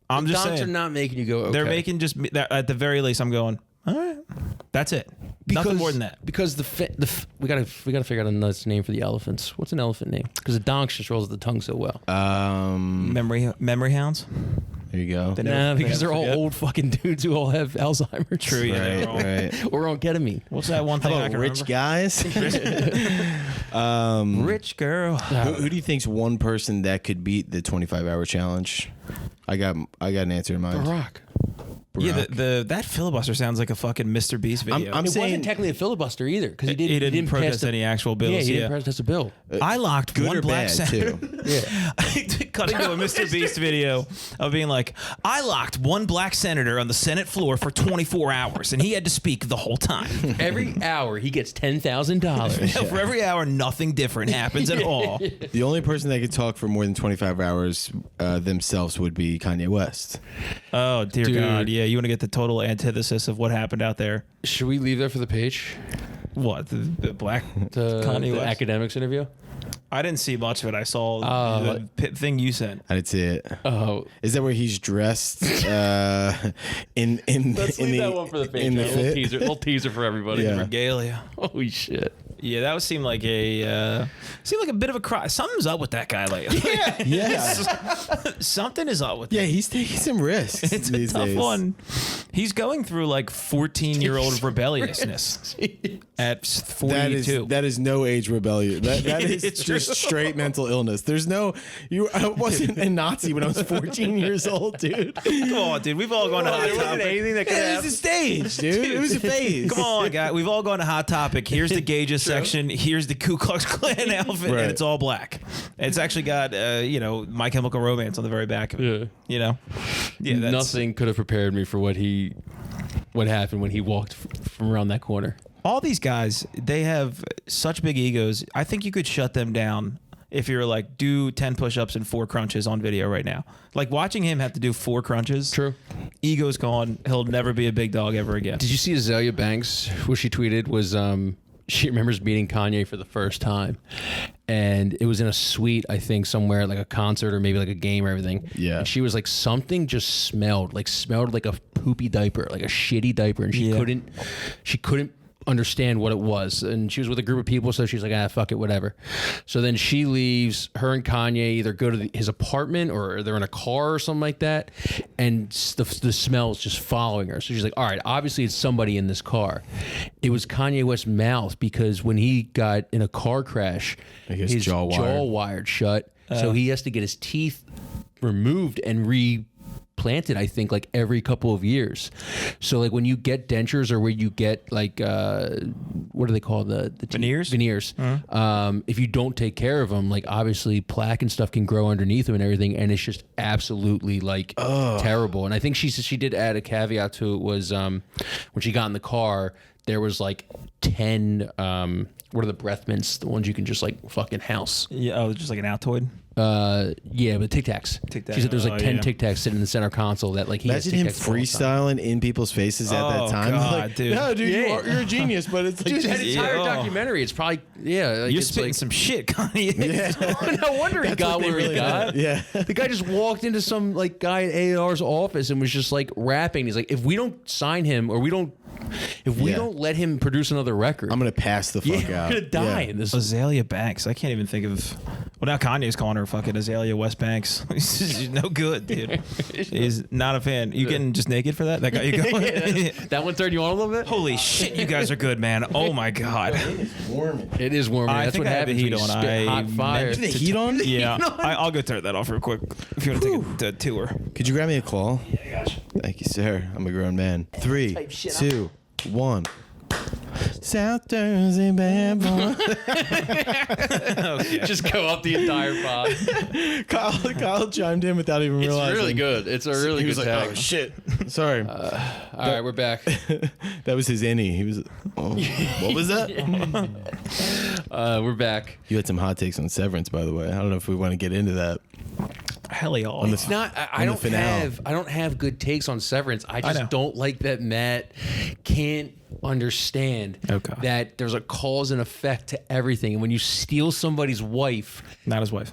I'm The just donks saying. are not making you go. Okay. They're making just at the very least. I'm going. All right, that's it. Nothing more than that. Because we gotta figure out a nice name for the elephants. What's an elephant name? Because the donks just rolls the tongue so well. Memory hounds. There you go. Nah, because they're all forget. old fucking dudes who all have Alzheimer's. True, yeah. Right, they're all- right. Or on ketamine. What's that one thing How I about can rich remember? guys? Rich girl. Who do you think's one person that could beat the 25-hour challenge? I got an answer in mind. Barack. Yeah, Barack. that filibuster sounds like a fucking Mr. Beast video. I'm It saying- wasn't technically a filibuster either because he he didn't didn't pass protest the- any actual bills. Yeah, he didn't protest a bill. I locked Good one or black bad senator. too. Yeah. Cutting to a Mr. Beast video of being like, I locked one black senator on the Senate floor for 24 hours, and he had to speak the whole time. Every hour he gets $10,000. For every hour, nothing different happens at all. The only person that could talk for more than 25 hours themselves would be Kanye West. Oh, dear Dude. God. Yeah, you want to get the total antithesis of what happened out there. Should we leave that for the page? What? The black The Kanye West? academics interview? I didn't see much of it. I saw the thing you sent. I didn't see it. Oh. Is that where he's dressed in Let's in leave the that one for the page. in the A little fit? little teaser for everybody. Yeah. Regalia. Holy shit. Yeah, that would seem like a bit of a cry. Something's up with that guy lately. Yeah. Something is up with Yeah, he's taking some risks. It's a these tough days. one. He's going through like 14-year-old rebelliousness at 42. That is no age rebellion. That is It's just true. straight mental illness. There's no I wasn't a Nazi when I was 14 years old, dude. Come on, dude. We've all gone to Hot There wasn't Topic. anything that could It was happen. a stage, dude. It was a phase. Come on, guy. We've all gone to Hot Topic. Here's the gauges section. Here's the Ku Klux Klan outfit, Right. and it's all black. It's actually got, My Chemical Romance on the very back of it. Yeah. You know? Yeah, that's, Nothing could have prepared me for what happened when he walked from around that corner. all these guys, they have such big egos. I think you could shut them down if you're like, do 10 push-ups and 4 crunches on video right now. Like watching him have to do 4 crunches. True. Ego's gone. He'll never be a big dog ever again. Did you see Azalea Banks? What she tweeted was she remembers meeting Kanye for the first time, and it was in a suite, I think, somewhere like a concert or maybe like a game or everything. Yeah. And she was like, something just smelled like a poopy diaper, like a shitty diaper, and she couldn't understand what it was. And she was with a group of people, so she's like, fuck it, whatever. So then she leaves. Her and Kanye either go to his apartment or they're in a car or something like that, and the smell's just following her. So she's like, all right, obviously it's somebody in this car. It was Kanye West's mouth, because when he got in a car crash, I guess his jaw wired. wired shut, so he has to get his teeth removed and replanted, I think, like every couple of years. So like when you get dentures, or where you get like what do they call the teeth? Veneers. If you don't take care of them, like obviously plaque and stuff can grow underneath them and everything, and it's just absolutely like terrible. And I think she did add a caveat to it, was when she got in the car, there was like 10 what are the breath mints, the ones you can just like fucking house. Yeah, just like an Altoid. Yeah, but Tic Tacs. Tic Tacs. She said there's like Oh, 10 yeah. Tic Tacs sitting in the center console that like he has Imagine Tic him Tacs all the time. freestyling in people's faces at that Oh, time. God, Like, dude. no, dude, Yeah. you're a genius, but it's like, Dude, that just- entire Yeah. documentary, it's probably like, You're it's spitting like, some shit, Kanye. yeah. no wonder he That's got what they where he really got. meant. Yeah. The guy just walked into some like guy at AAR's office and was just like rapping. He's like, if we don't sign him, or we don't let him produce another record, I'm gonna pass the fuck yeah, out. we're gonna die Yeah. in this. Azalea Banks. I can't even think of. Well, now Kanye's calling her fucking Azalea West Banks. She's no good, dude. He's not a fan. You getting just naked for that? That got you going? That one turned you on a little bit. Holy shit, you guys are good, man. Oh my god. It is warm. I That's think what I have the happens when heat you on. spit I hot fire. meant The heat on? Yeah, I'll go turn that off real quick. If you want to take a tour. Could you grab me a claw? Yeah, gotcha. Thank you, sir. I'm a grown man. 3, 2, 1. South Jersey bad boy. Just go up the entire pod. Kyle chimed in without even It's realizing. really good. It's a really He good was like, tag. "Oh shit, sorry." All right, we're back. That was his innie. He was. Oh, what was that? We're back. You had some hot takes on Severance, by the way. I don't know if we want to get into that. Hell y'all. It's not. I the don't finale. have. I don't have good takes on Severance. I know. just don't like that Matt can't understand that there's a cause and effect to everything. And when you steal somebody's wife, Not his wife.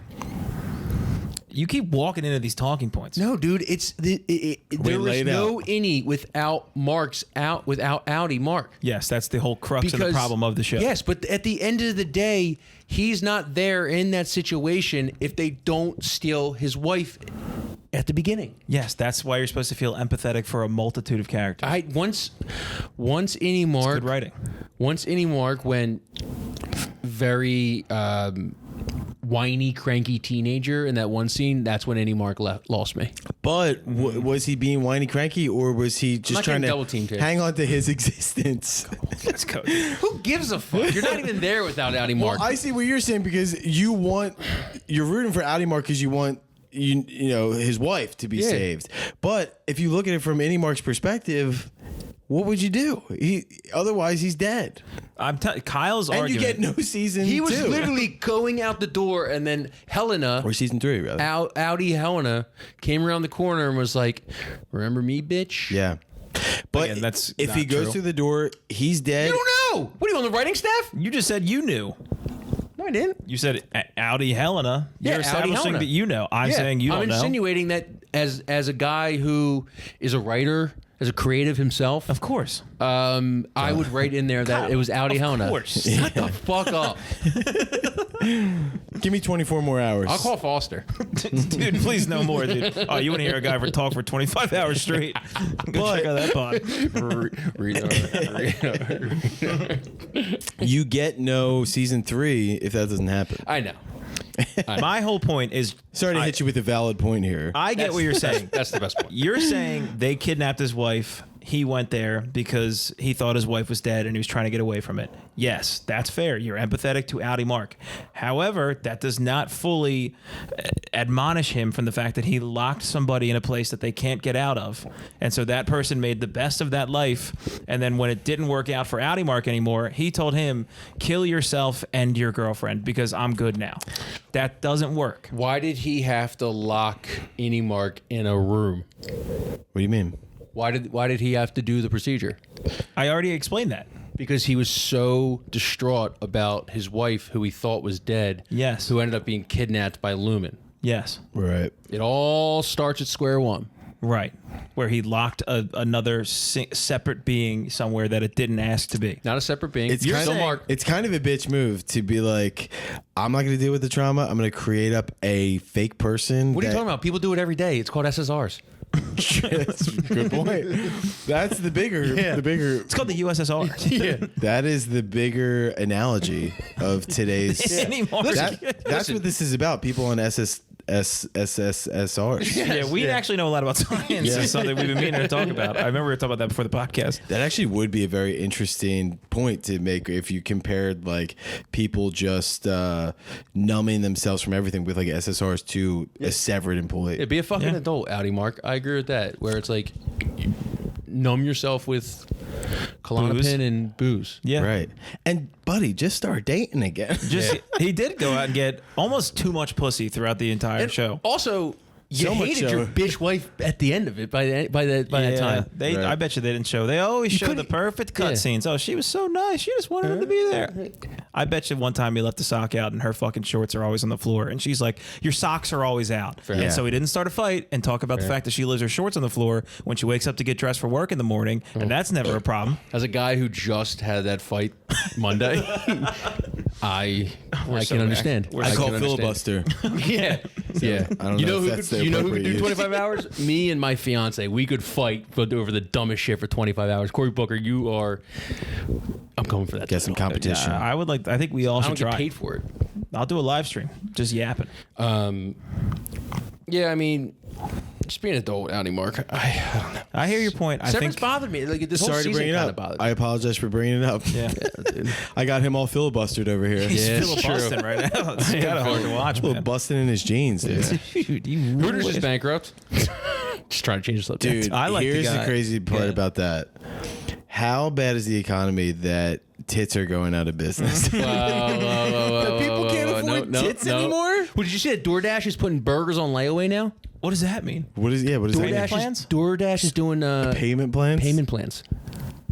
You keep walking into these talking points. no, dude, it's there lay is it no out. innie without Mark's out without Audi Mark. Yes, that's the whole crux of the problem of the show. Yes, but at the end of the day, he's not there in that situation if they don't steal his wife at the beginning. Yes, that's why you're supposed to feel empathetic for a multitude of characters. Once Innie Mark, Good writing. Once Innie Mark went very whiny, cranky teenager in that one scene, that's when Innie Mark lost me. But was he being whiny, cranky, or was he just not trying getting to double-teamed here. hang on to his existence? That's code. Who gives a fuck? You're not even there without Audi Mark. Well, I see what you're saying because you're rooting for Audi Mark because you want you know his wife to be saved. But if you look at it from Innie Mark's perspective, what would you do? Otherwise he's dead. Kyle's And argument. you get no season he was 2. literally going out the door, and then Helena, or season 3 rather. Audi Helena, came around the corner and was like, "Remember me, bitch?" Yeah. But Again, that's if not he goes true. through the door, he's dead. You don't know. What are you on the writing staff? You just said you knew. No, I didn't. You said Audi Helena. You're Yeah, Audi establishing Helena. that you know. I'm saying you I'm don't know. insinuating that as a guy who is a writer, as a creative himself, Of course. I would write in there that it was Audi Helena. Of course. Shut the fuck up. Give me 24 more hours. I'll call Foster. Dude, please no more, dude. Oh, you want to hear a guy talk for 25 hours straight? Go check out that pod. You get no season 3 if that doesn't happen. I know. My whole point is, Sorry to hit you with a valid point here. I get what you're saying. That's the best point. You're saying they kidnapped his wife. He went there because he thought his wife was dead and he was trying to get away from it. Yes, that's fair. You're empathetic to Audi Mark. However, that does not fully admonish him from the fact that he locked somebody in a place that they can't get out of. And so that person made the best of that life. And then when it didn't work out for Audi Mark anymore, he told him, kill yourself and your girlfriend because I'm good now. That doesn't work. Why did he have to lock Innie Mark in a room? What do you mean? Why did he have to do the procedure? I already explained that. Because he was so distraught about his wife, who he thought was dead. Yes. Who ended up being kidnapped by Lumen. Yes. Right. It all starts at square one. Right. Where he locked another separate being somewhere that it didn't ask to be. Not a separate being. It's kind, Still of, Mark. it's kind of a bitch move to be like, I'm not going to deal with the trauma. I'm going to create up a fake person. What are you talking about? People do it every day. It's called SSRs. That's a good point. That's the bigger. It's called the USSR. Yeah. That is the bigger analogy of today's. Anymore. That's what this is about. People on SSRs. Yeah, we actually know a lot about science. It's something we've been meaning to talk about. I remember we were talking about that before the podcast. That actually would be a very interesting point to make if you compared like people just numbing themselves from everything with like SSRs to a severed employee. It'd be a fucking adult, Audi Mark. I agree with that. Where it's like, numb yourself with Klonopin and booze. Yeah. Right. And buddy, just start dating again. He did go out and get almost too much pussy throughout the entire show. Also, you So much hated so. your bitch wife at the end of it by that time. They, Right. I bet you they didn't show. They always show the couldn't- perfect yeah. cutscenes. Oh, she was so nice. She just wanted him to be there. I bet you one time he left the sock out and her fucking shorts are always on the floor. And she's like, your socks are always out. And Yeah. so he didn't start a fight and talk about the fact that she leaves her shorts on the floor when she wakes up to get dressed for work in the morning. And that's never a problem. As a guy who just had that fight Monday, I can understand. I call can understand. filibuster. Yeah, yeah. I don't you know know if who that's could, the you know who could appropriate do use. 25 hours? Me and my fiance. We could fight over the dumbest shit for 25 hours. Cory Booker, you are. I'm going for that. Get some competition. I would like, I think we all I should don't get try. paid for it. I'll do a live stream. Just yapping. Yeah, I mean, Just being an adult, Audi Mark. I don't know. I hear your point. I Severance think bothered me. Like this whole Sorry to season bring it kind of up. bothered I me. apologize for bringing it up. yeah. Dude. I got him all filibustered over here. He's Yeah, it's filibustering right now. It's kind of hard to watch, A little man. busting in his jeans, dude. Dude, you Hooters really- is bankrupt. Just trying to change the subject. Dude, I like the here's the guy. crazy part Yeah. about that. How bad is the economy that tits are going out of business? People can't afford tits anymore? Well, did you see that DoorDash is putting burgers on layaway now? What does that mean? What is that? Payment plans? DoorDash is doing Payment plans? payment plans.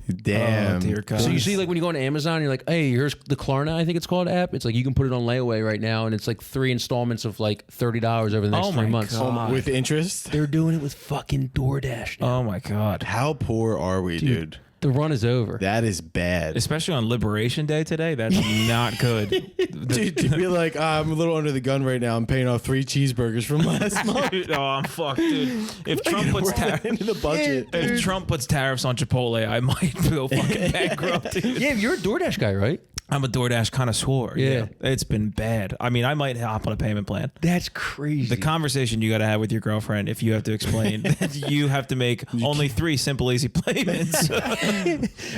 Damn. Oh, dear God. So you see, like when you go on Amazon, you're like, "Hey, here's the Klarna, I think it's called app. It's like you can put it on layaway right now, and it's like 3 installments of like $30 over the next Oh 3 my months." God. With interest? They're doing it with fucking DoorDash now. Oh my God. How poor are we, dude? The run is over. That is bad. Especially on Liberation Day today. That's not good. Dude, to be like, I'm a little under the gun right now. I'm paying off 3 cheeseburgers from last month. Dude, oh, I'm fucked, dude. If Trump puts Work that into the budget. if Trump puts tariffs on Chipotle, I might go fucking bankrupt, dude. Yeah, you're a DoorDash guy, right? I'm a DoorDash connoisseur. Yeah. It's been bad. I mean, I might hop on a payment plan. That's crazy. The conversation you got to have with your girlfriend if you have to explain that you have to make only 3 simple, easy payments.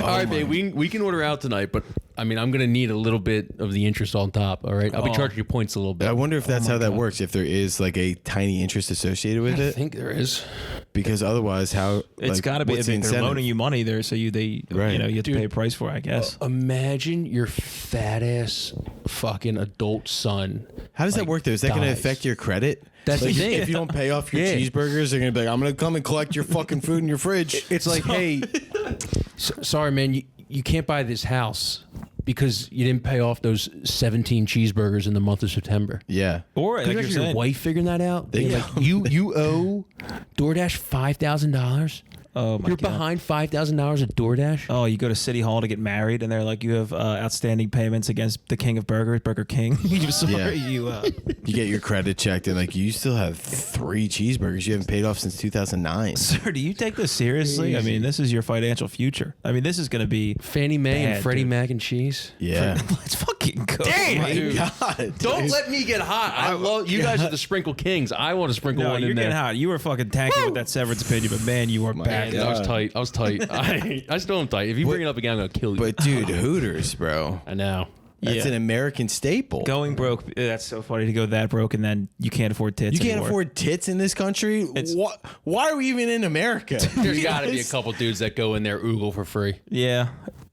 All right, babe, we can order out tonight, but I mean, I'm gonna need a little bit of the interest on top. All right, I'll be charging you points a little bit. I wonder if that's how that works. If there is like a tiny interest associated with I it, think there is. because otherwise, how It's like, got to be. what's If the they're incentive? loaning you money there, so you Right. you have to pay a price for it, I guess. Imagine your fat ass fucking adult son. How does that work though? Is that going to dies. affect your credit? That's like, the thing. If you don't pay off your Yeah. cheeseburgers, they're going to be like, "I'm going to come and collect your fucking food in your fridge." It's like, hey, sorry, man, you can't buy this house because you didn't pay off those 17 cheeseburgers in the month of September. Yeah. Or like Could you you're imagine your saying, wife figuring that out? They Being like, you owe DoorDash $5,000. oh my You're God. behind $5,000 at DoorDash. Oh, you go to City Hall to get married, and they're like, you have outstanding payments against the king of burgers, Burger King. I'm sorry, Yeah. you You get your credit checked and like you still have 3 cheeseburgers you haven't paid off since 2009. sir, do you take this seriously? I mean, this is your financial future. I mean, this is going to be. Fannie Mae Bad, and Freddie dude. Mac and cheese. Yeah. Let's fucking go. Dude. God, Don't dude. let me get hot. I love you guys are the sprinkle kings. I want to sprinkle No, one you're in getting there. hot. You were fucking tanky with that severance opinion, but man, you are back. Man, I was God. tight. I was tight. I still am tight. If you bring it up again, I'm gonna kill you. But dude, Hooters, bro. I know. That's Yeah. an American staple. Going broke. That's so funny to go that broke, and then you can't afford tits. You can't anymore. afford tits in this country? Why are we even in America? There's got to be a couple dudes that go in there oogle for free. Yeah.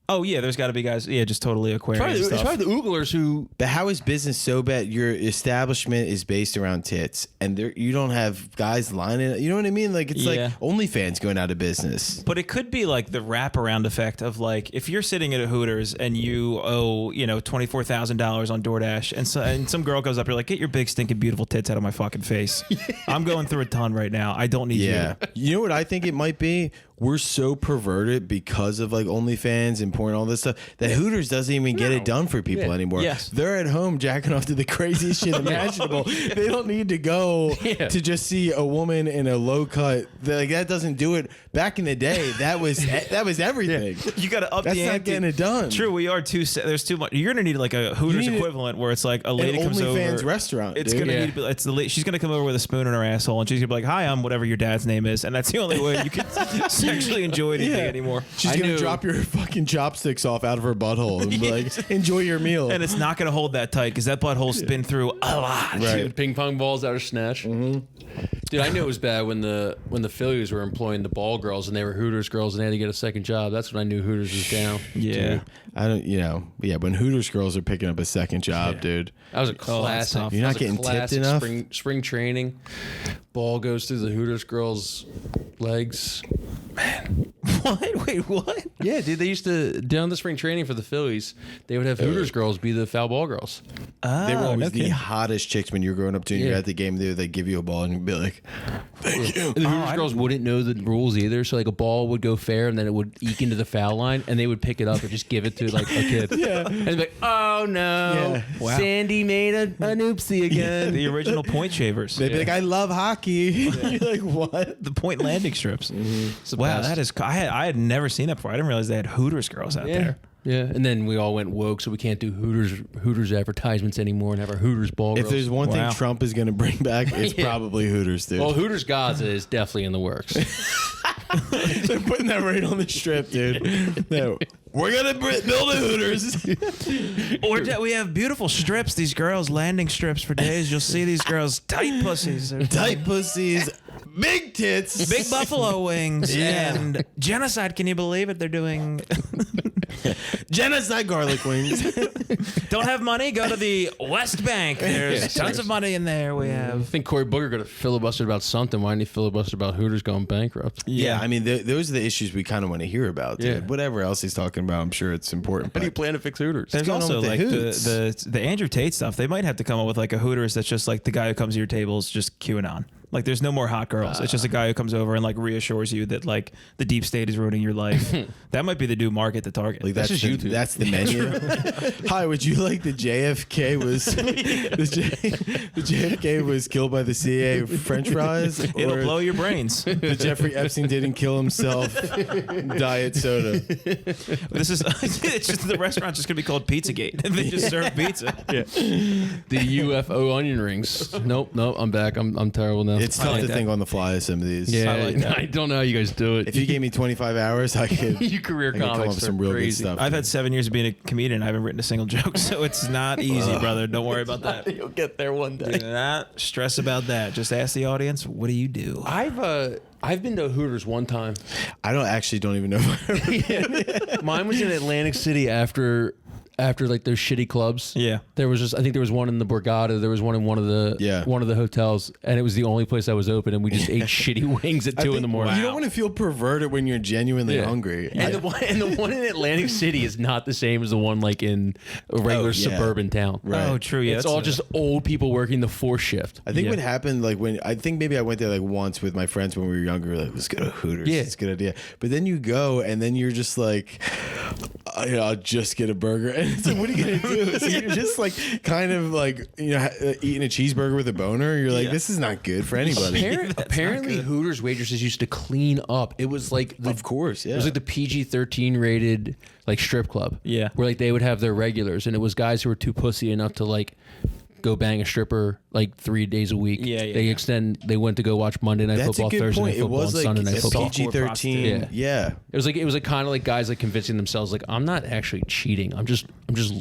Oh yeah, there's got to be guys. Yeah, just totally aquarium It's stuff. probably the ooglers who. But how is business so bad? Your establishment is based around tits, and there you don't have guys lining. You know what I mean? Like it's Yeah. like OnlyFans going out of business. But it could be like the wraparound effect of like if you're sitting at a Hooters and you owe $24,000 on DoorDash, and some girl goes up, you're like, get your big stinking beautiful tits out of my fucking face. I'm going through a ton right now. I don't need Yeah. you. You know what I think it might be? We're so perverted because of like OnlyFans and porn, all this stuff, that Hooters doesn't even get it done for people Yeah. anymore. Yes. They're at home jacking off to the craziest shit imaginable. They don't need to go Yeah. to just see a woman in a low cut. Like that doesn't do it. Back in the day, that was everything. You got to up That's the not ante. getting it done. True, we are too. There's too much. You're gonna need like a Hooters need equivalent where it's like a lady An comes OnlyFans over. restaurant. It's dude. gonna Yeah. need to be. It's the. She's gonna come over with a spoon in her asshole, and she's gonna be like, "Hi, I'm whatever your dad's name is," and that's the only way you can sexually enjoy anything anymore. She's I gonna knew- drop your fucking chopsticks off out of her butthole and be like, enjoy your meal. And it's not gonna hold that tight because that butthole's been through a lot. Right. Dude, ping pong balls out of snatch. Mm-hmm. Dude, I knew it was bad when the Phillies were employing the ball girls and they were Hooters girls and they had to get a second job. That's when I knew Hooters was down. Yeah. I don't, when Hooters girls are picking up a second job, dude. That was a that's classic. tough. You're that not was a getting tipped classic enough? Spring training. Ball goes through the Hooters girls' legs. What? Wait, what? Yeah, dude. They used to down the spring training for the Phillies. They would have Hooters girls be the foul ball girls. They were always the okay. hottest chicks when you were growing up too. And you're Yeah. at the game, they would like give you a ball and you'd be like, thank you. And the Hooters girls wouldn't know the rules either. So like a ball would go fair and then it would eke into the foul line and they would pick it up and just give it to like a kid. Yeah. And they'd be like, oh no, Yeah. Wow. Sandy made an oopsie again. The original point shavers. They'd be like, I love hockey. You're like, what? The point landing strips. It's the Wow, best. that is. I had never seen that before. I didn't realize they had Hooters girls out Yeah. there. Yeah, and then we all went woke, so we can't do Hooters advertisements anymore and have our Hooters ball If girls. there's one thing Trump is going to bring back, it's probably Hooters, dude. Well, Hooters Gaza is definitely in the works. They're putting that right on the strip, dude. No. We're going to build a Hooters. Or we have beautiful strips, these girls, landing strips for days. You'll see these girls, tight pussies. Tight pussies, big tits. Big buffalo wings and genocide. Can you believe it? They're doing genocide garlic wings. Don't have money? Go to the West Bank. There's tons of money in there. We I have. think Cory Booker got filibustered about something. Why didn't he filibuster about Hooters going bankrupt? Yeah, I mean, those are the issues we kind of want to hear about, dude. Yeah. Whatever else he's talking about, I'm sure it's important. How do you plan to fix Hooters? There's going on also with like the Hoots? the Andrew Tate stuff. They might have to come up with like a Hooters that's just like the guy who comes to your table is just QAnon. Like there's no more hot girls. It's just a guy who comes over and like reassures you that like the deep state is ruining your life. That might be the new market to target. Like that's just the, YouTube. that's the menu. Hi, would you like the JFK was the JFK was killed by the CIA French fries? It'll or blow your brains. the Jeffrey Epstein didn't kill himself diet soda. This is it's just the restaurant's just gonna be called Pizzagate. They just serve pizza. Yeah. The UFO onion rings. Nope, I'm back. I'm terrible now. It's tough like to that. think on the fly of some of these. yeah, I like that. I don't know how you guys do it. If you gave me 25 hours, I could, your career I could come up comics with are some real crazy. good stuff. I've had 7 years of being a comedian. I haven't written a single joke, so it's not easy, brother. Don't worry about that. You'll get there one day. Do not stress about that. Just ask the audience, what do you do? I've been to Hooters one time. I don't even know if I Mine was in Atlantic City after like those shitty clubs. Yeah. There was I think there was one in the Borgata. There was one in one of the hotels, and it was the only place that was open. And we just ate shitty wings at 2 in the morning. You don't want to feel perverted when you're genuinely hungry. And the one in Atlantic City is not the same as the one like in a regular suburban town. Right. Oh, true. Yeah, It's all just old people working the 4 shift. I think what happened, like I think maybe I went there like once with my friends when we were younger. Like, let's go to Hooters. Yeah. It's a good idea. But then you go, and then you're just like, I'll just get a burger. And it's like, what are you gonna do? So you're just like kind of like eating a cheeseburger with a boner. You're like, this is not good for anybody. Apparently, Hooters waitresses used to clean up. It was like Of course, yeah. It was like the PG-13 rated like strip club. Yeah. Where like they would have their regulars, and it was guys who were too pussy enough to like go bang a stripper like 3 days a week. Yeah, yeah, They went to go watch Monday Night That's Football, a good Thursday point. Night It Football, was and like Sunday Night Football. PG-13. Yeah. It was like kind of like guys like convincing themselves like I'm not actually cheating. I'm just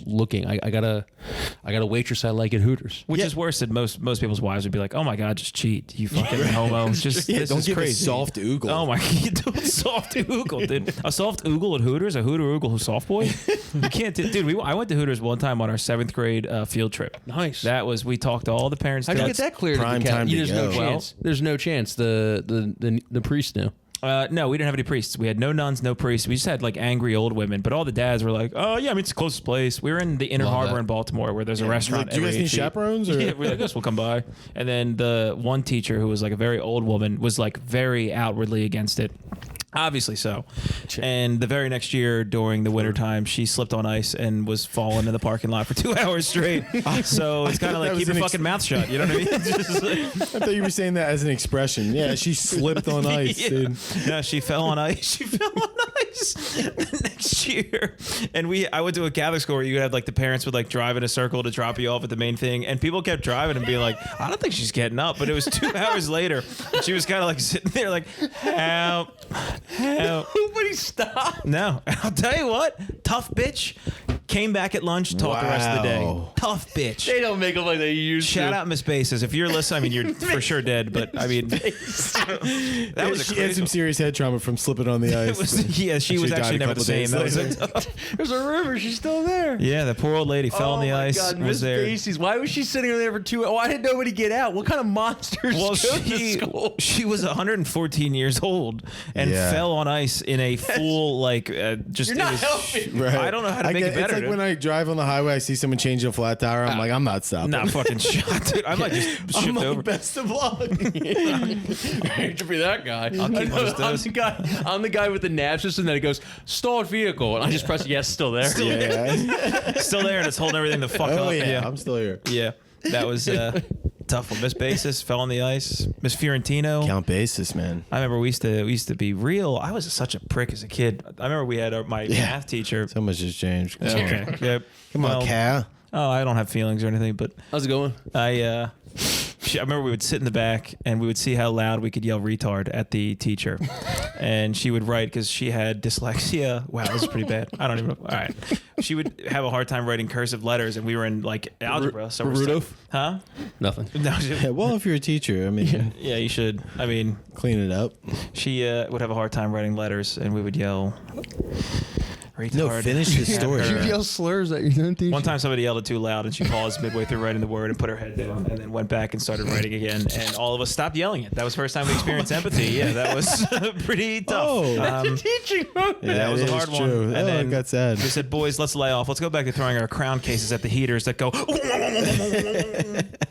looking. I got a waitress I like at Hooters. Which is worse than most people's wives would be like, oh my God, just cheat. You fucking homo. Just this don't is give crazy. a soft oogle. Oh my God, soft oogle, dude. A soft oogle at Hooters? A Hooter oogle who's soft boy? You can't, dude. I went to Hooters one time on our 7th grade field trip. Nice. We talked to all the parents. How'd you get that cleared? prime time to There's no go. chance. There's no chance. The priest knew. No, we didn't have any priests. We had no nuns, no priests. We just had like angry old women. But all the dads were like, "Oh yeah, I mean it's the closest place." We were in the Inner Love Harbor that. in Baltimore, where there's a restaurant. Like, do you guys every need 8 feet. chaperones? Or? Yeah, we're like, I guess we'll come by. And then the one teacher who was like a very old woman was like very outwardly against it. Obviously so. And the very next year during the wintertime, she slipped on ice and was falling in the parking lot for 2 hours straight. So it's kind of like, that keep was your an fucking mouth shut. You know what I mean? Just like- I thought you were saying that as an expression. Yeah, she slipped on ice, Yeah. dude. No, she fell on ice. She fell on ice the next year. And I went to a Catholic school where you had like the parents would like drive in a circle to drop you off at the main thing. And people kept driving and being like, I don't think she's getting up. But it was 2 hours later. And she was kind of like sitting there like, help. Nobody stopped. No, I'll tell you what, tough bitch. Came back at lunch, talked the rest of the day. Wow. Tough bitch. They don't make them like they used Shout to. out Miss Bases. If you're listening, I mean, you're for sure dead, but I mean, that was a She crazy had some serious head trauma from slipping on the ice. she was She actually died a never the couple same. That days was later. There's a river. She's still there. yeah, the poor old lady fell on the my ice. God, Was Miss there? Basie's. Why was she sitting there for 2 hours? Why did nobody get out? What kind of monsters Well, go to school? she was 114 years old and Yeah. fell on ice in a full like just. You're it not was- helping. Right. I don't know how to make it better. It's like dude. when I drive on the highway, I see someone changing a flat tire. I'm like, I'm not stopping. Not fucking shot, dude. I might just I'm shift like, over. best of luck. I hate to be that guy. I'll keep one of those. I'm the guy with the nav system that it goes stalled vehicle, and I just press yes, still there. Yeah. Still there, and it's holding everything the fuck Oh up. yeah, I'm still here. Yeah, that was tough one. Miss Basis fell on the ice. Miss Fiorentino. Count basis, man. I remember we used to be real. I was such a prick as a kid. I remember we had my math teacher. So much has changed. Okay. Yep. Come on, Cal. Oh, I don't have feelings or anything, but How's it going? I remember we would sit in the back and we would see how loud we could yell retard at the teacher. And she would write, because she had dyslexia. Wow, this is pretty bad. I don't even know. All right. She would have a hard time writing cursive letters, and we were in like algebra. So Rudolph? Huh? Nothing. No, Yeah, well, if you're a teacher, I mean, yeah, you should. I mean, clean it up. she would have a hard time writing letters, and we would yell retard. No, finish the story. Her. You yell slurs at your own teacher. One time somebody yelled it too loud, and she paused midway through writing the word and put her head down, and then went back and started writing again, and all of us stopped yelling it. That was the first time we experienced empathy. Yeah, that was pretty tough. Oh. teaching moment. Yeah, that was a hard one. True. And then it got sad. we said, boys, let's lay off. Let's go back to throwing our crown cases at the heaters that go.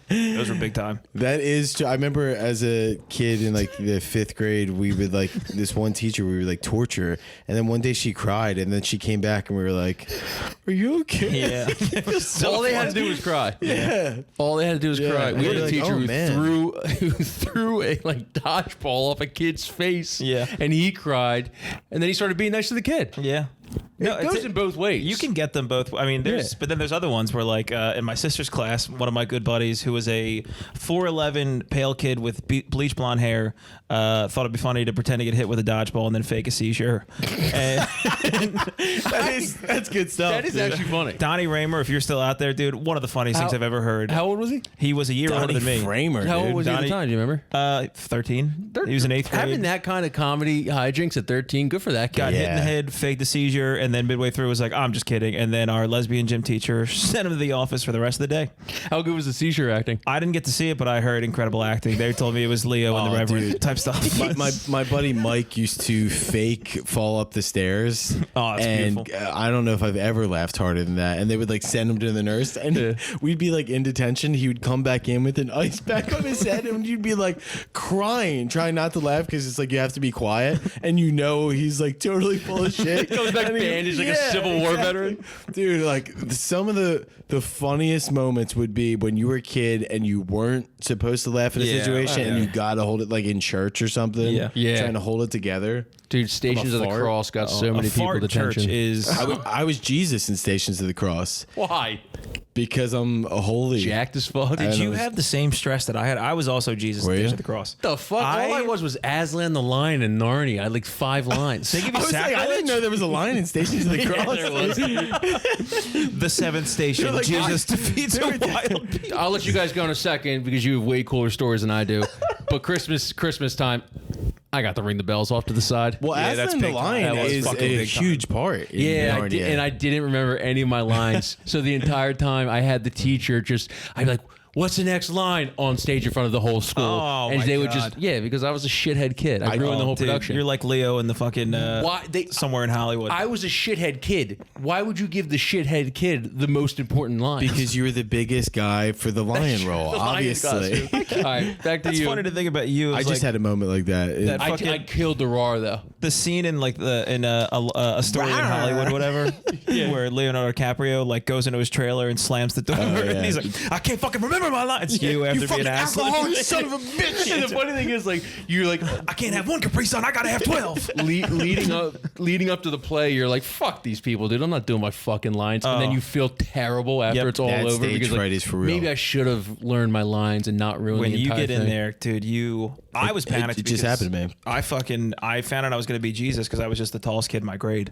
Those were big time. That is true. I remember as a kid in like the 5th grade, we would like this one teacher, we would like torture her. And then one day she cried, and then she came back and we were like, "Are you okay?" Yeah. All they had to do was cry. Yeah. All they had to do was cry. We And had you're a like, teacher oh, man. who threw a like dodgeball off a kid's face. Yeah. And he cried, and then he started being nice to the kid. Yeah. No, It goes in both ways. You can get them both. I mean, but then there's other ones where, like, in my sister's class, one of my good buddies, who was a 4'11" pale kid with bleach blonde hair, thought it'd be funny to pretend to get hit with a dodgeball and then fake a seizure. And That's good stuff. That is actually funny. Donnie Raymer, if you're still out there, dude, one of the funniest things I've ever heard. How old was he? He was a year older than me. Framer, How old dude. was he at the Donnie- time? Do you remember? 13. He was in 8th grade. Having that kind of comedy hijinks at 13, good for that kid. Got hit in the Yeah. head, faked the seizure, and then midway through was like, I'm just kidding. And then our lesbian gym teacher sent him to the office for the rest of the day. How good was the seizure acting? I didn't get to see it, but I heard incredible acting. They told me it was Leo and the Oh, Reverend dude. type stuff. My buddy Mike used to fake fall up the stairs. Oh, that's and beautiful. I don't know if I've ever laughed harder than that. And they would like send him to the nurse, and we'd be like in detention. He would come back in with an ice pack on his head, and you'd be like crying, trying not to laugh because it's like you have to be quiet, and you know he's like totally full of shit. Goes back And he- bandaged like a Civil War veteran. Dude, like some of the funniest moments would be when you were a kid and you weren't supposed to laugh at a Yeah. situation, and Yeah. you gotta hold it like in church or something. Yeah. Trying to hold it together. Dude, Stations of the fart? Cross got so a many people fart church detention. is I was Jesus in Stations of the Cross Why? because I'm a holy. Jacked as fuck. Did you know. have the same stress that I had? I was also Jesus Were at the you? Edge of the Cross. The fuck? All I was Aslan the Lion in Narnia. I had like 5 lines. They give I you was like, I didn't know there was a line in Stations of the Cross. there was. the 7th station. like, Jesus defeats a wild beast. I'll let you guys go in a second because you have way cooler stories than I do. But Christmas time, I got to ring the bells off to the side. Well, Yeah, that's Aslan the big time. Lion That was is fucking a big time. huge part. In Yeah, I Narnia. did, and I didn't remember any of my lines. So the entire time I had the teacher I'd be like, what's the next line on stage in front of the whole school? Oh, and my they would God. because I was a shithead kid. I ruined the whole Dude, production. You're like Leo in the fucking somewhere in Hollywood. I was a shithead kid. Why would you give the shithead kid the most important line? because you were the biggest guy for the lion role, obviously. All right, back to It's you. funny to think about you. I just had a moment like that. That I fucking- killed the roar though. the scene in like a story in Hollywood, or whatever, where Leonardo DiCaprio like goes into his trailer and slams the door, and he's like, "I can't fucking remember my lines." You after being an asshole. son of a bitch. And the funny thing is, like, you're like I can't have one Capri Sun. I gotta have 12. leading up to the play. You're like, fuck these people, dude. I'm not doing my fucking lines. And then you feel terrible after Yep. it's all That over stage because like, fright is for real. maybe I should have learned my lines and not ruined When the you entire get in thing. there, dude, I was panicked. it just because happened, man. I found out I was gonna be Jesus because I was just the tallest kid in my grade,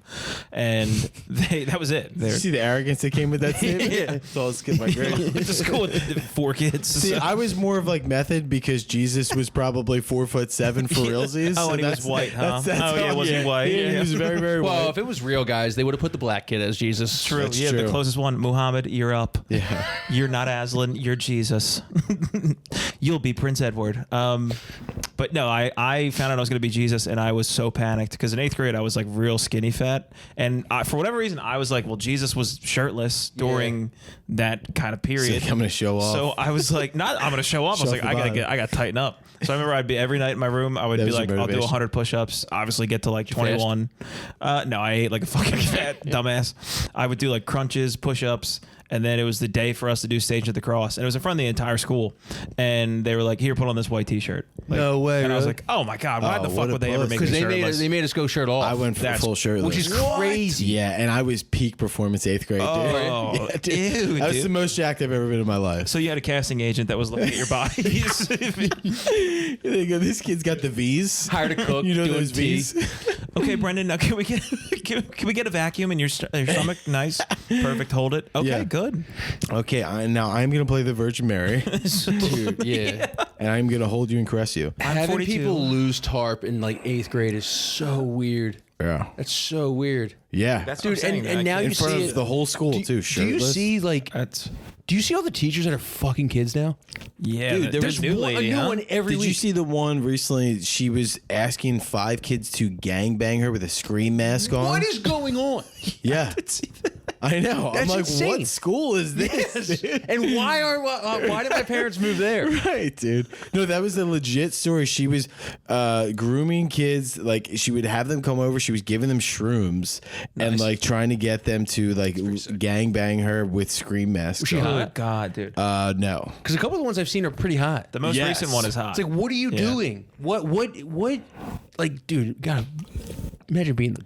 and that was it. Did you see the arrogance that came with that statement? Yeah. So let's get my grade. Went to school with 4 kids. See, I was more of like method because Jesus was probably 4'7" for realsies. Oh, so and he was that's- white, huh? that's Oh, yeah, all- was he white? He Yeah. was very, very Well, white. if it was real guys, they would have put the black kid as Jesus. True. That's Yeah, true. the closest one, Muhammad, you're up. Yeah. You're not Aslan, you're Jesus. You'll be Prince Edward. But no, I found out I was going to be Jesus, and I was so panicked because in 8th grade I was like real skinny fat, and for whatever reason I was like, well, Jesus was shirtless during that kind of period. Like, I'm gonna show off. So I was like, not I'm gonna show off. I was Show like, off the I gotta tighten up. So I remember I'd be every night in my room. I would That be was your like, I'll do motivation. 100 push-ups. Obviously, get to like 21. No, I ate like a fucking fat dumbass. I would do like crunches, push-ups, and then it was the day for us to do Stage at the Cross, and it was in front of the entire school, and they were like, "Here, put on this white T-shirt." Like, No way, And I was really? like, "Oh my god, why the what fuck a would they ever puss. make me Because shirtless?" they made us go shirt off. I went for full shirtless. which is crazy. Yeah, and I was peak performance 8th grade. Oh, dude. Yeah, dude. ew, That was dude. the most jacked I've ever been in my life. So you had a casting agent that was looking at your bodies. They go, this kid's got the V's. Hired a cook, You know doing those tea. V's? Okay, Brendan. Now can we get can we get a vacuum in your stomach? Nice, perfect. Hold it. Okay, Yeah. good. Okay, now I'm going to play the Virgin Mary, Dude, yeah. and I'm going to hold you and caress you. Having 42. people lose tarp in like 8th grade is so weird. Yeah. That's so weird. Yeah. That's what I'm Dude, saying, man. and now in you front see of it. the whole school, too, Do you shirtless. see like? That's Do you see all the teachers that are fucking kids now? yeah. Dude, there there's was new one- lady, a new huh? one every Did week. you see the one recently? She was asking 5 kids to gangbang her with a scream mask on. What is going on? Yeah, I know. I'm That's like, insane. what school is this? dude? And why did my parents move there? Right, dude. No, that was a legit story. She was grooming kids. Like, she would have them come over. She was giving them shrooms and like trying to get them to like gangbang her with scream masks. she on. hot? Oh God, dude. No. Because a couple of the ones I've seen are pretty hot. The most Yes. recent one is hot. It's like, what are you doing? What? Like, dude, you gotta imagine being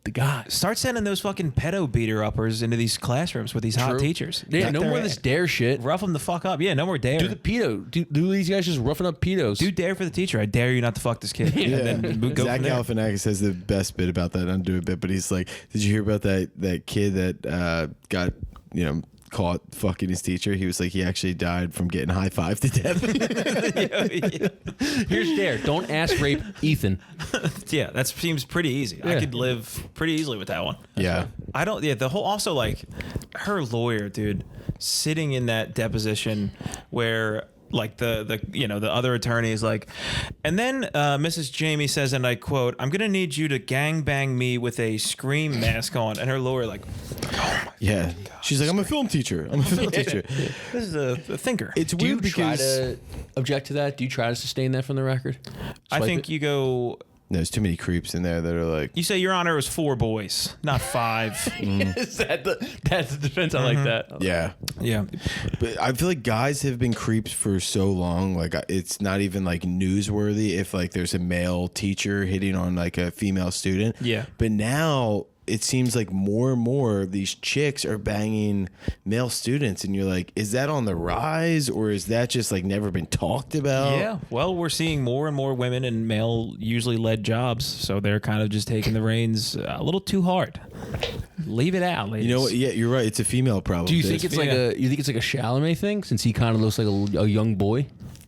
the guy. Start sending those fucking pedo beater uppers into these classrooms with these hot True. teachers. Yeah, Kick no their more of ass. this dare shit. Rough them the fuck up. Yeah, no more dare. Do the pedo. Do these guys just roughing up pedos? Do dare for the teacher. I dare you not to fuck this kid. Yeah. And then go Zach from there. Galifianakis has the best bit about that. I'm doing a bit, but he's like, "Did you hear about that kid that got caught fucking his teacher? He was like, he actually died from getting high five to death." Here's dare. Don't ass rape Ethan. Yeah, that seems pretty easy. I Yeah. could live pretty easily with that one. Yeah. I don't. Yeah, the whole also like her lawyer, dude, sitting in that deposition where like the other attorney is like, and then Mrs. Jamie says, and I quote, "I'm gonna need you to gangbang me with a scream mask on," and her lawyer like, Yeah. She's like, "I'm a film teacher. I'm a film teacher." "This is a thinker." It's Do you weird try because to object to that? Do you try to sustain that from the record? I Swipe think it? you go. there's too many creeps in there that are like, You say, Your Honor, it was 4 boys, not 5. Is that that's the defense? I like that. yeah. Yeah. But I feel like guys have been creeps for so long. Like, it's not even like newsworthy if like there's a male teacher hitting on like a female student. Yeah. But now it seems like more and more of these chicks are banging male students, and you're like, is that on the rise, or is that just like never been talked about? Yeah. Well, we're seeing more and more women in male, usually led jobs. So they're kind of just taking the reins a little too hard. Leave it out, ladies. You know what? Yeah, you're right. It's a female problem. Do you think it's like yeah. you think it's like a Chalamet thing since he kind of looks like a young boy?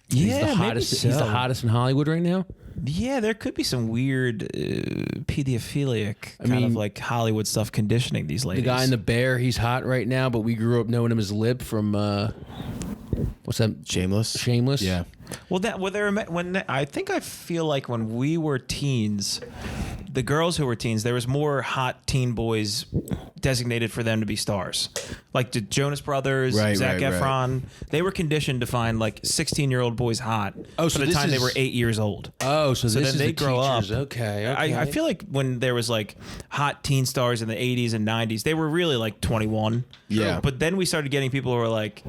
He's Yeah, the maybe hottest. He's the so. hottest in Hollywood right now. Yeah, there could be some weird pedophilic kind mean, of like Hollywood stuff conditioning these The ladies. guy in The Bear, he's hot right now, but we grew up knowing him as Lip from what's that? Shameless? Shameless. Yeah. Well, I think I feel like when we were teens, the girls who were teens, there was more hot teen boys designated for them to be stars. Like the Jonas Brothers, Right, Zac right, Efron, they were conditioned to find like 16-year-old boys hot Oh, so by the this time they is- were 8 years old. Oh, so So this then is they the grow up. teachers. Okay. I feel like when there was like hot teen stars in the 80s and 90s, they were really like 21. Yeah. But then we started getting people who were like,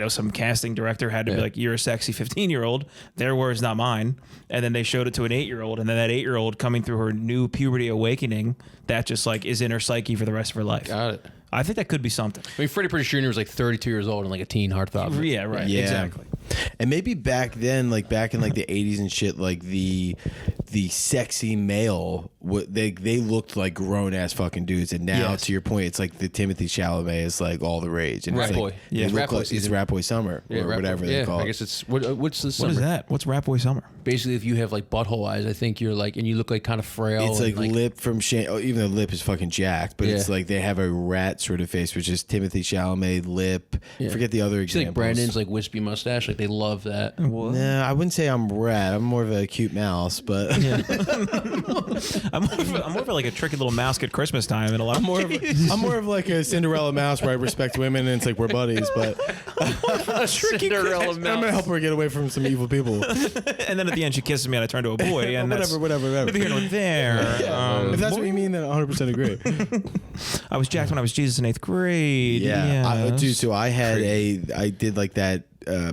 some casting director had to be like, "You're a sexy 15-year-old." Their words, not mine. And then they showed it to an 8-year-old, and then that 8-year-old coming through her new puberty awakening, that just like is in her psyche for the rest of her life. Got it. I think that could be something. I mean, Freddie Prinze Jr. was like 32 years old and like a teen heartthrob. Yeah, right. Yeah. Exactly. And maybe back then, like back in like the 80s and shit, like the sexy male, they looked like grown ass fucking dudes. And now, Yes. to your point, it's like the Timothy Chalamet is like all the rage. And Rat it's boy. like, Yeah, they it's look Rat Boy like- it's season. Rat Boy Summer or Rat whatever Boy. they Yeah, call I it. guess it's what's the summer? What is that? What's Rat Boy Summer? Basically, if you have like butthole eyes, I think you're like, and you look like kind of frail. It's and, like Lip from Shane. Oh, even though Lip is fucking jacked, but it's Yeah. like they have a rat sort of face, which is Timothy Chalamet, Lip. Forget the other See, examples. like Brandon's like wispy mustache. Like they love that. Nah, I wouldn't say I'm rat. I'm more of a cute mouse, but Yeah. I'm more of like a tricky little mouse at Christmas time, and a lot. I'm more of like a Cinderella mouse where I respect women and it's like we're buddies, but A Cinderella I'm gonna help her get away from some evil people. And then at the end, she kisses me, and I turn to a boy. And whatever. Neither here nor there. If that's what you mean, then 100% agree. I was jacked when I was Jesus in 8th grade. Dude. So I did like that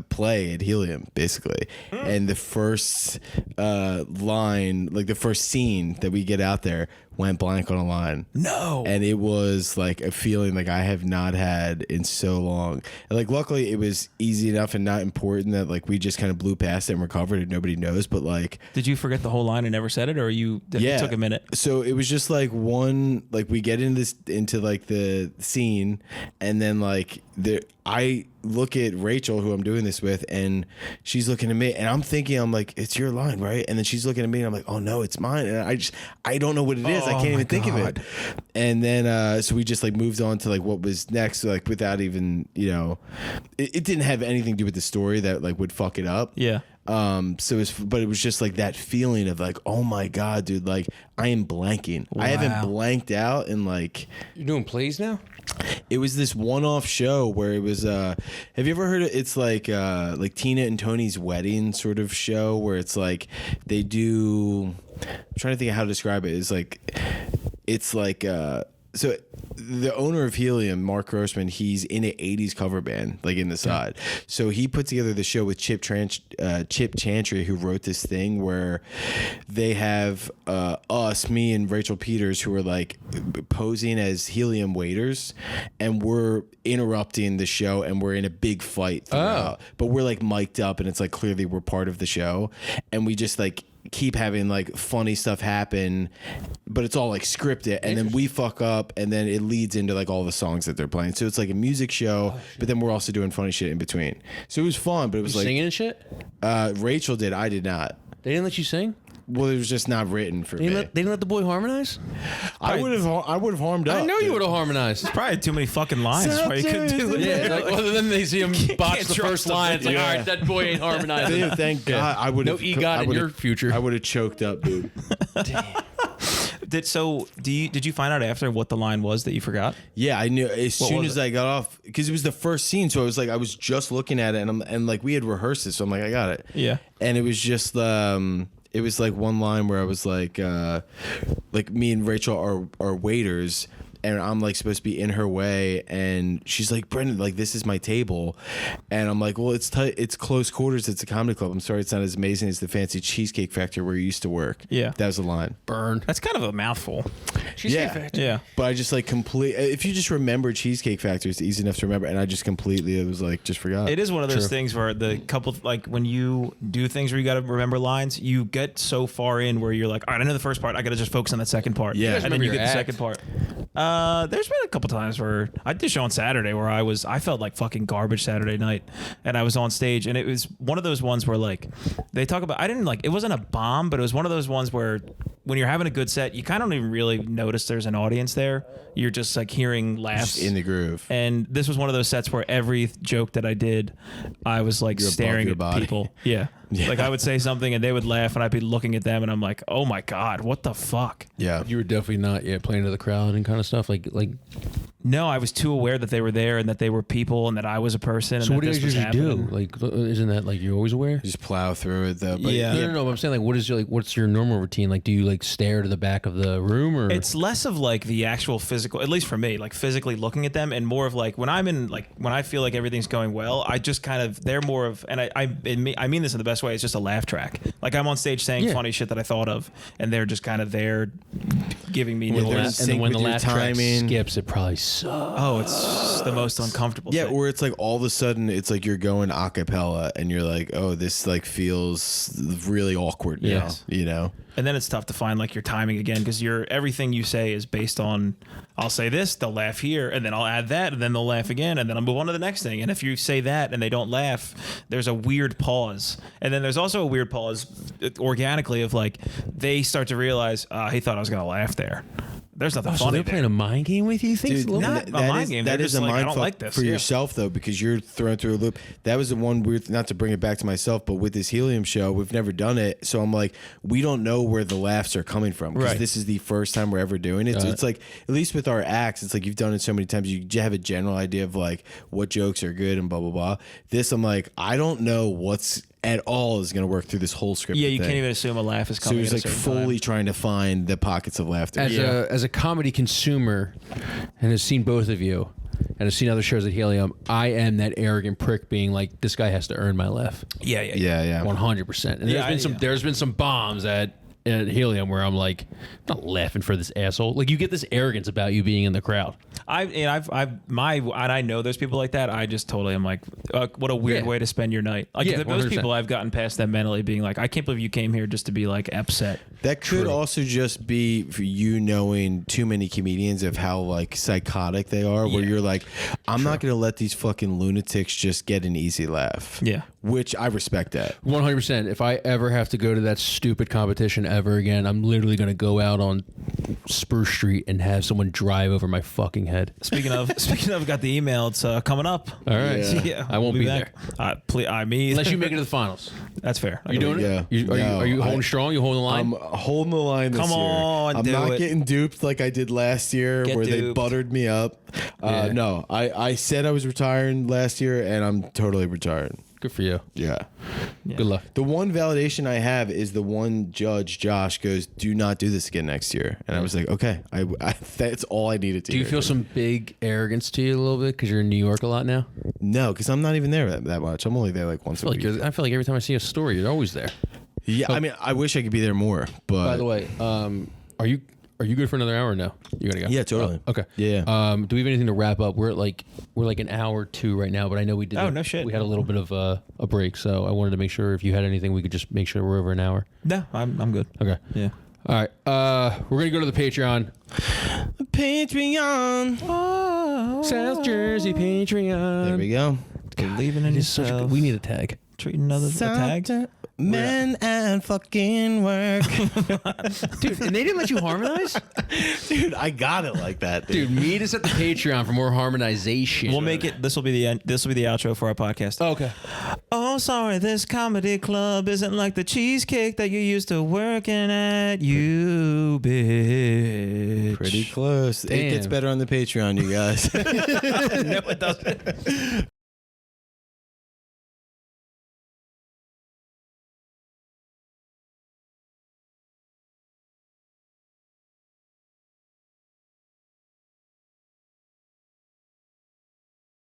play at Helium basically, and the first line, like the first scene that we get out there, went blank on a line. No. And it was like a feeling like I have not had in so long. And like luckily it was easy enough and not important that like we just kind of blew past it and recovered and nobody knows. But like, did you forget the whole line and never said it, or it took a minute? So it was just like we get into like the scene, and then like I look at Rachel, who I'm doing this with, and she's looking at me, and I'm thinking, I'm like, it's your line, right? And then she's looking at me, and I'm like, oh no, it's mine. And I don't know what it is. I can't even think of it. And then so we just like moved on to like what was next, like without even, it didn't have anything to do with the story that like would fuck it up. Yeah. So it was just like that feeling of like, oh my God, dude, like I am blanking. Wow. I haven't blanked out in like. You're doing plays now? It was this one-off show where it was have you ever heard of it's like Tina and Tony's Wedding sort of show where it's like they do, I'm trying to think of how to describe it. It's like so the owner of Helium, Mark Grossman, he's in an 80s cover band, like in the side. So he put together the show with Chip Chantry, who wrote this thing where they have me and Rachel Peters, who are like posing as Helium waiters, and we're interrupting the show, and we're in a big fight throughout. But we're like mic'd up, and it's like clearly we're part of the show, and we just like keep having like funny stuff happen, but it's all like scripted, and then we fuck up, and then it leads into like all the songs that they're playing. So it's like a music show, but then we're also doing funny shit in between. So it was fun, but it was like singing and shit. Rachel did, I did not. They didn't let you sing? Well, it was just not written for me. They didn't let the boy harmonize? I would have harmed up. I know you would have harmonized. There's probably too many fucking lines where you could do it. Yeah, like, other than they see him botch the first line, it's like, all right, that boy ain't harmonizing. Dude, thank God. I would have. No EGOT in your future. I would have choked up, dude. Damn. Did you find out after what the line was that you forgot? Yeah, I knew as soon as I got off, because it was the first scene. So I was just looking at it, and like we had rehearsed it, so I'm like, I got it. Yeah. And it was just it was like one line where I was like me and Rachel are waiters, and I'm like supposed to be in her way, and she's like, Brendan, like this is my table, and I'm like, well, it's close quarters, it's a comedy club. I'm sorry, it's not as amazing as the fancy Cheesecake Factory where you used to work. Yeah, that was the line. Burn. That's kind of a mouthful. Cheesecake Factory. Yeah, but I just like if you just remember Cheesecake Factory, it's easy enough to remember, and I just completely, it was like just forgot. It is one of those things where the couple, like when you do things where you got to remember lines, you get so far in where you're like, all right, I know the first part, I got to just focus on that second part. Yeah, and then you get the second part. There's been a couple times where I did a show on Saturday where I felt like fucking garbage Saturday night, and I was on stage, and it was one of those ones where like they talk about, it wasn't a bomb, but it was one of those ones where when you're having a good set, you kind of don't even really notice there's an audience there. You're just like hearing laughs, just in the groove. And this was one of those sets where every joke that I did, I was like staring at people. Yeah. Like I would say something and they would laugh, and I'd be looking at them, and I'm like, oh my God, what the fuck? Yeah. You were definitely not yet playing to the crowd and kind of stuff. Like No, I was too aware that they were there and that they were people and that I was a person. And so what that do you usually do? Like, isn't that like you're always aware? Just plow through it though. But yeah. No. But I'm saying like, what's your normal routine? Like, do you like stare to the back of the room, or it's less of like the actual physical, at least for me, like physically looking at them, and more of like when I feel like everything's going well, I just kind of, they're more of, and I mean this in the best way, it's just a laugh track. Like I'm on stage saying funny shit that I thought of, and they're just kind of there giving me and then when the laugh track skips, it probably sucks. Oh, it's the most uncomfortable thing. Or it's like all of a sudden it's like you're going a cappella and you're like, oh, this like feels really awkward now, you know? And then it's tough to find like your timing again, because everything you say is based on, I'll say this, they'll laugh here, and then I'll add that, and then they'll laugh again, and then I'll move on to the next thing. And if you say that and they don't laugh, there's a weird pause. And then there's also a weird pause organically of like, they start to realize, he thought I was going to laugh there. There's nothing So funny. they're playing a mind game with you? Think Dude, Not a mind game. that They're is just a like, I mind don't fuck like this. for Yeah. yourself though, because you're thrown through a loop. That was the one weird. Not to bring it back to myself, but with this helium show, we've never done it, so I'm like, we don't know where the laughs are coming from because Right. this is the first time we're ever doing it. So it's like, at least with our acts, it's like you've done it so many times, you have a general idea of like what jokes are good and blah blah blah. This, I'm like, I don't know what's at all is going to work through this whole script. Yeah, you can't even assume a laugh is So coming. he's at a like certain fully time. trying to find the pockets of laughter. As a comedy consumer, and has seen both of you, and has seen other shows at Helium, I am that arrogant prick being like, this guy has to earn my laugh. Yeah. 100%. And Yeah, there's been some bombs at Helium where I'm like, I'm not laughing for this asshole. Like, you get this arrogance about you being in the crowd. I know there's people like that. I just totally am like, what a weird Yeah. way to spend your night. Like Yeah, those 100%. people, I've gotten past them mentally, being like, I can't believe you came here just to be like upset. That could also just be for you knowing too many comedians of how like psychotic they are, where Yeah. you're like, I'm not going to let these fucking lunatics just get an easy laugh. Yeah. Which I respect that. 100%. If I ever have to go to that stupid competition ever again, I'm literally going to go out on Spur Street and have someone drive over my fucking head. Speaking of, got the email. It's coming up. All right. Yeah. I won't be back. Me either. Unless you make it to the finals. That's fair. You doing Yeah. it? Are you holding strong? You holding the line? I'm holding the line this Come year. on, I'm do not it. getting duped like I did last year Get where they duped. buttered me up. Yeah. No, I said I was retiring last year and I'm totally retired. Good for you. Yeah. Good luck. The one validation I have is the one judge, Josh, goes, do not do this again next year. And I was like, okay, I that's all I needed to Do you hear. feel some big arrogance to you a little bit because you're in New York a lot now? No, because I'm not even there that much. I'm only there like once a week. I feel like every time I see a story, you're always there. Yeah, I mean, I wish I could be there more. But By the way, are you good for another hour or no? You gotta go. Yeah, totally. Okay. Yeah. Do we have anything to wrap up? We're like an hour or two right now, but I know we did. Oh, no shit. We had a little bit of a break, so I wanted to make sure if you had anything, we could just make sure we're over an hour. No, I'm good. Okay. Yeah. All right. We're gonna go to the Patreon. Patreon. South Jersey Patreon. There we go. Believing in yourself. We need a tag. Treating others a tag. Men and fucking work. Dude, and they didn't let you harmonize? Dude, I got it like that, Dude, meet us at the Patreon for more harmonization. We'll make it. This will be the end. This will be the outro for our podcast. Okay. Oh, sorry, this comedy club isn't like the cheesecake that you used to working at, you bitch. Pretty close. It gets Damn. better on the Patreon, you guys. No, it doesn't.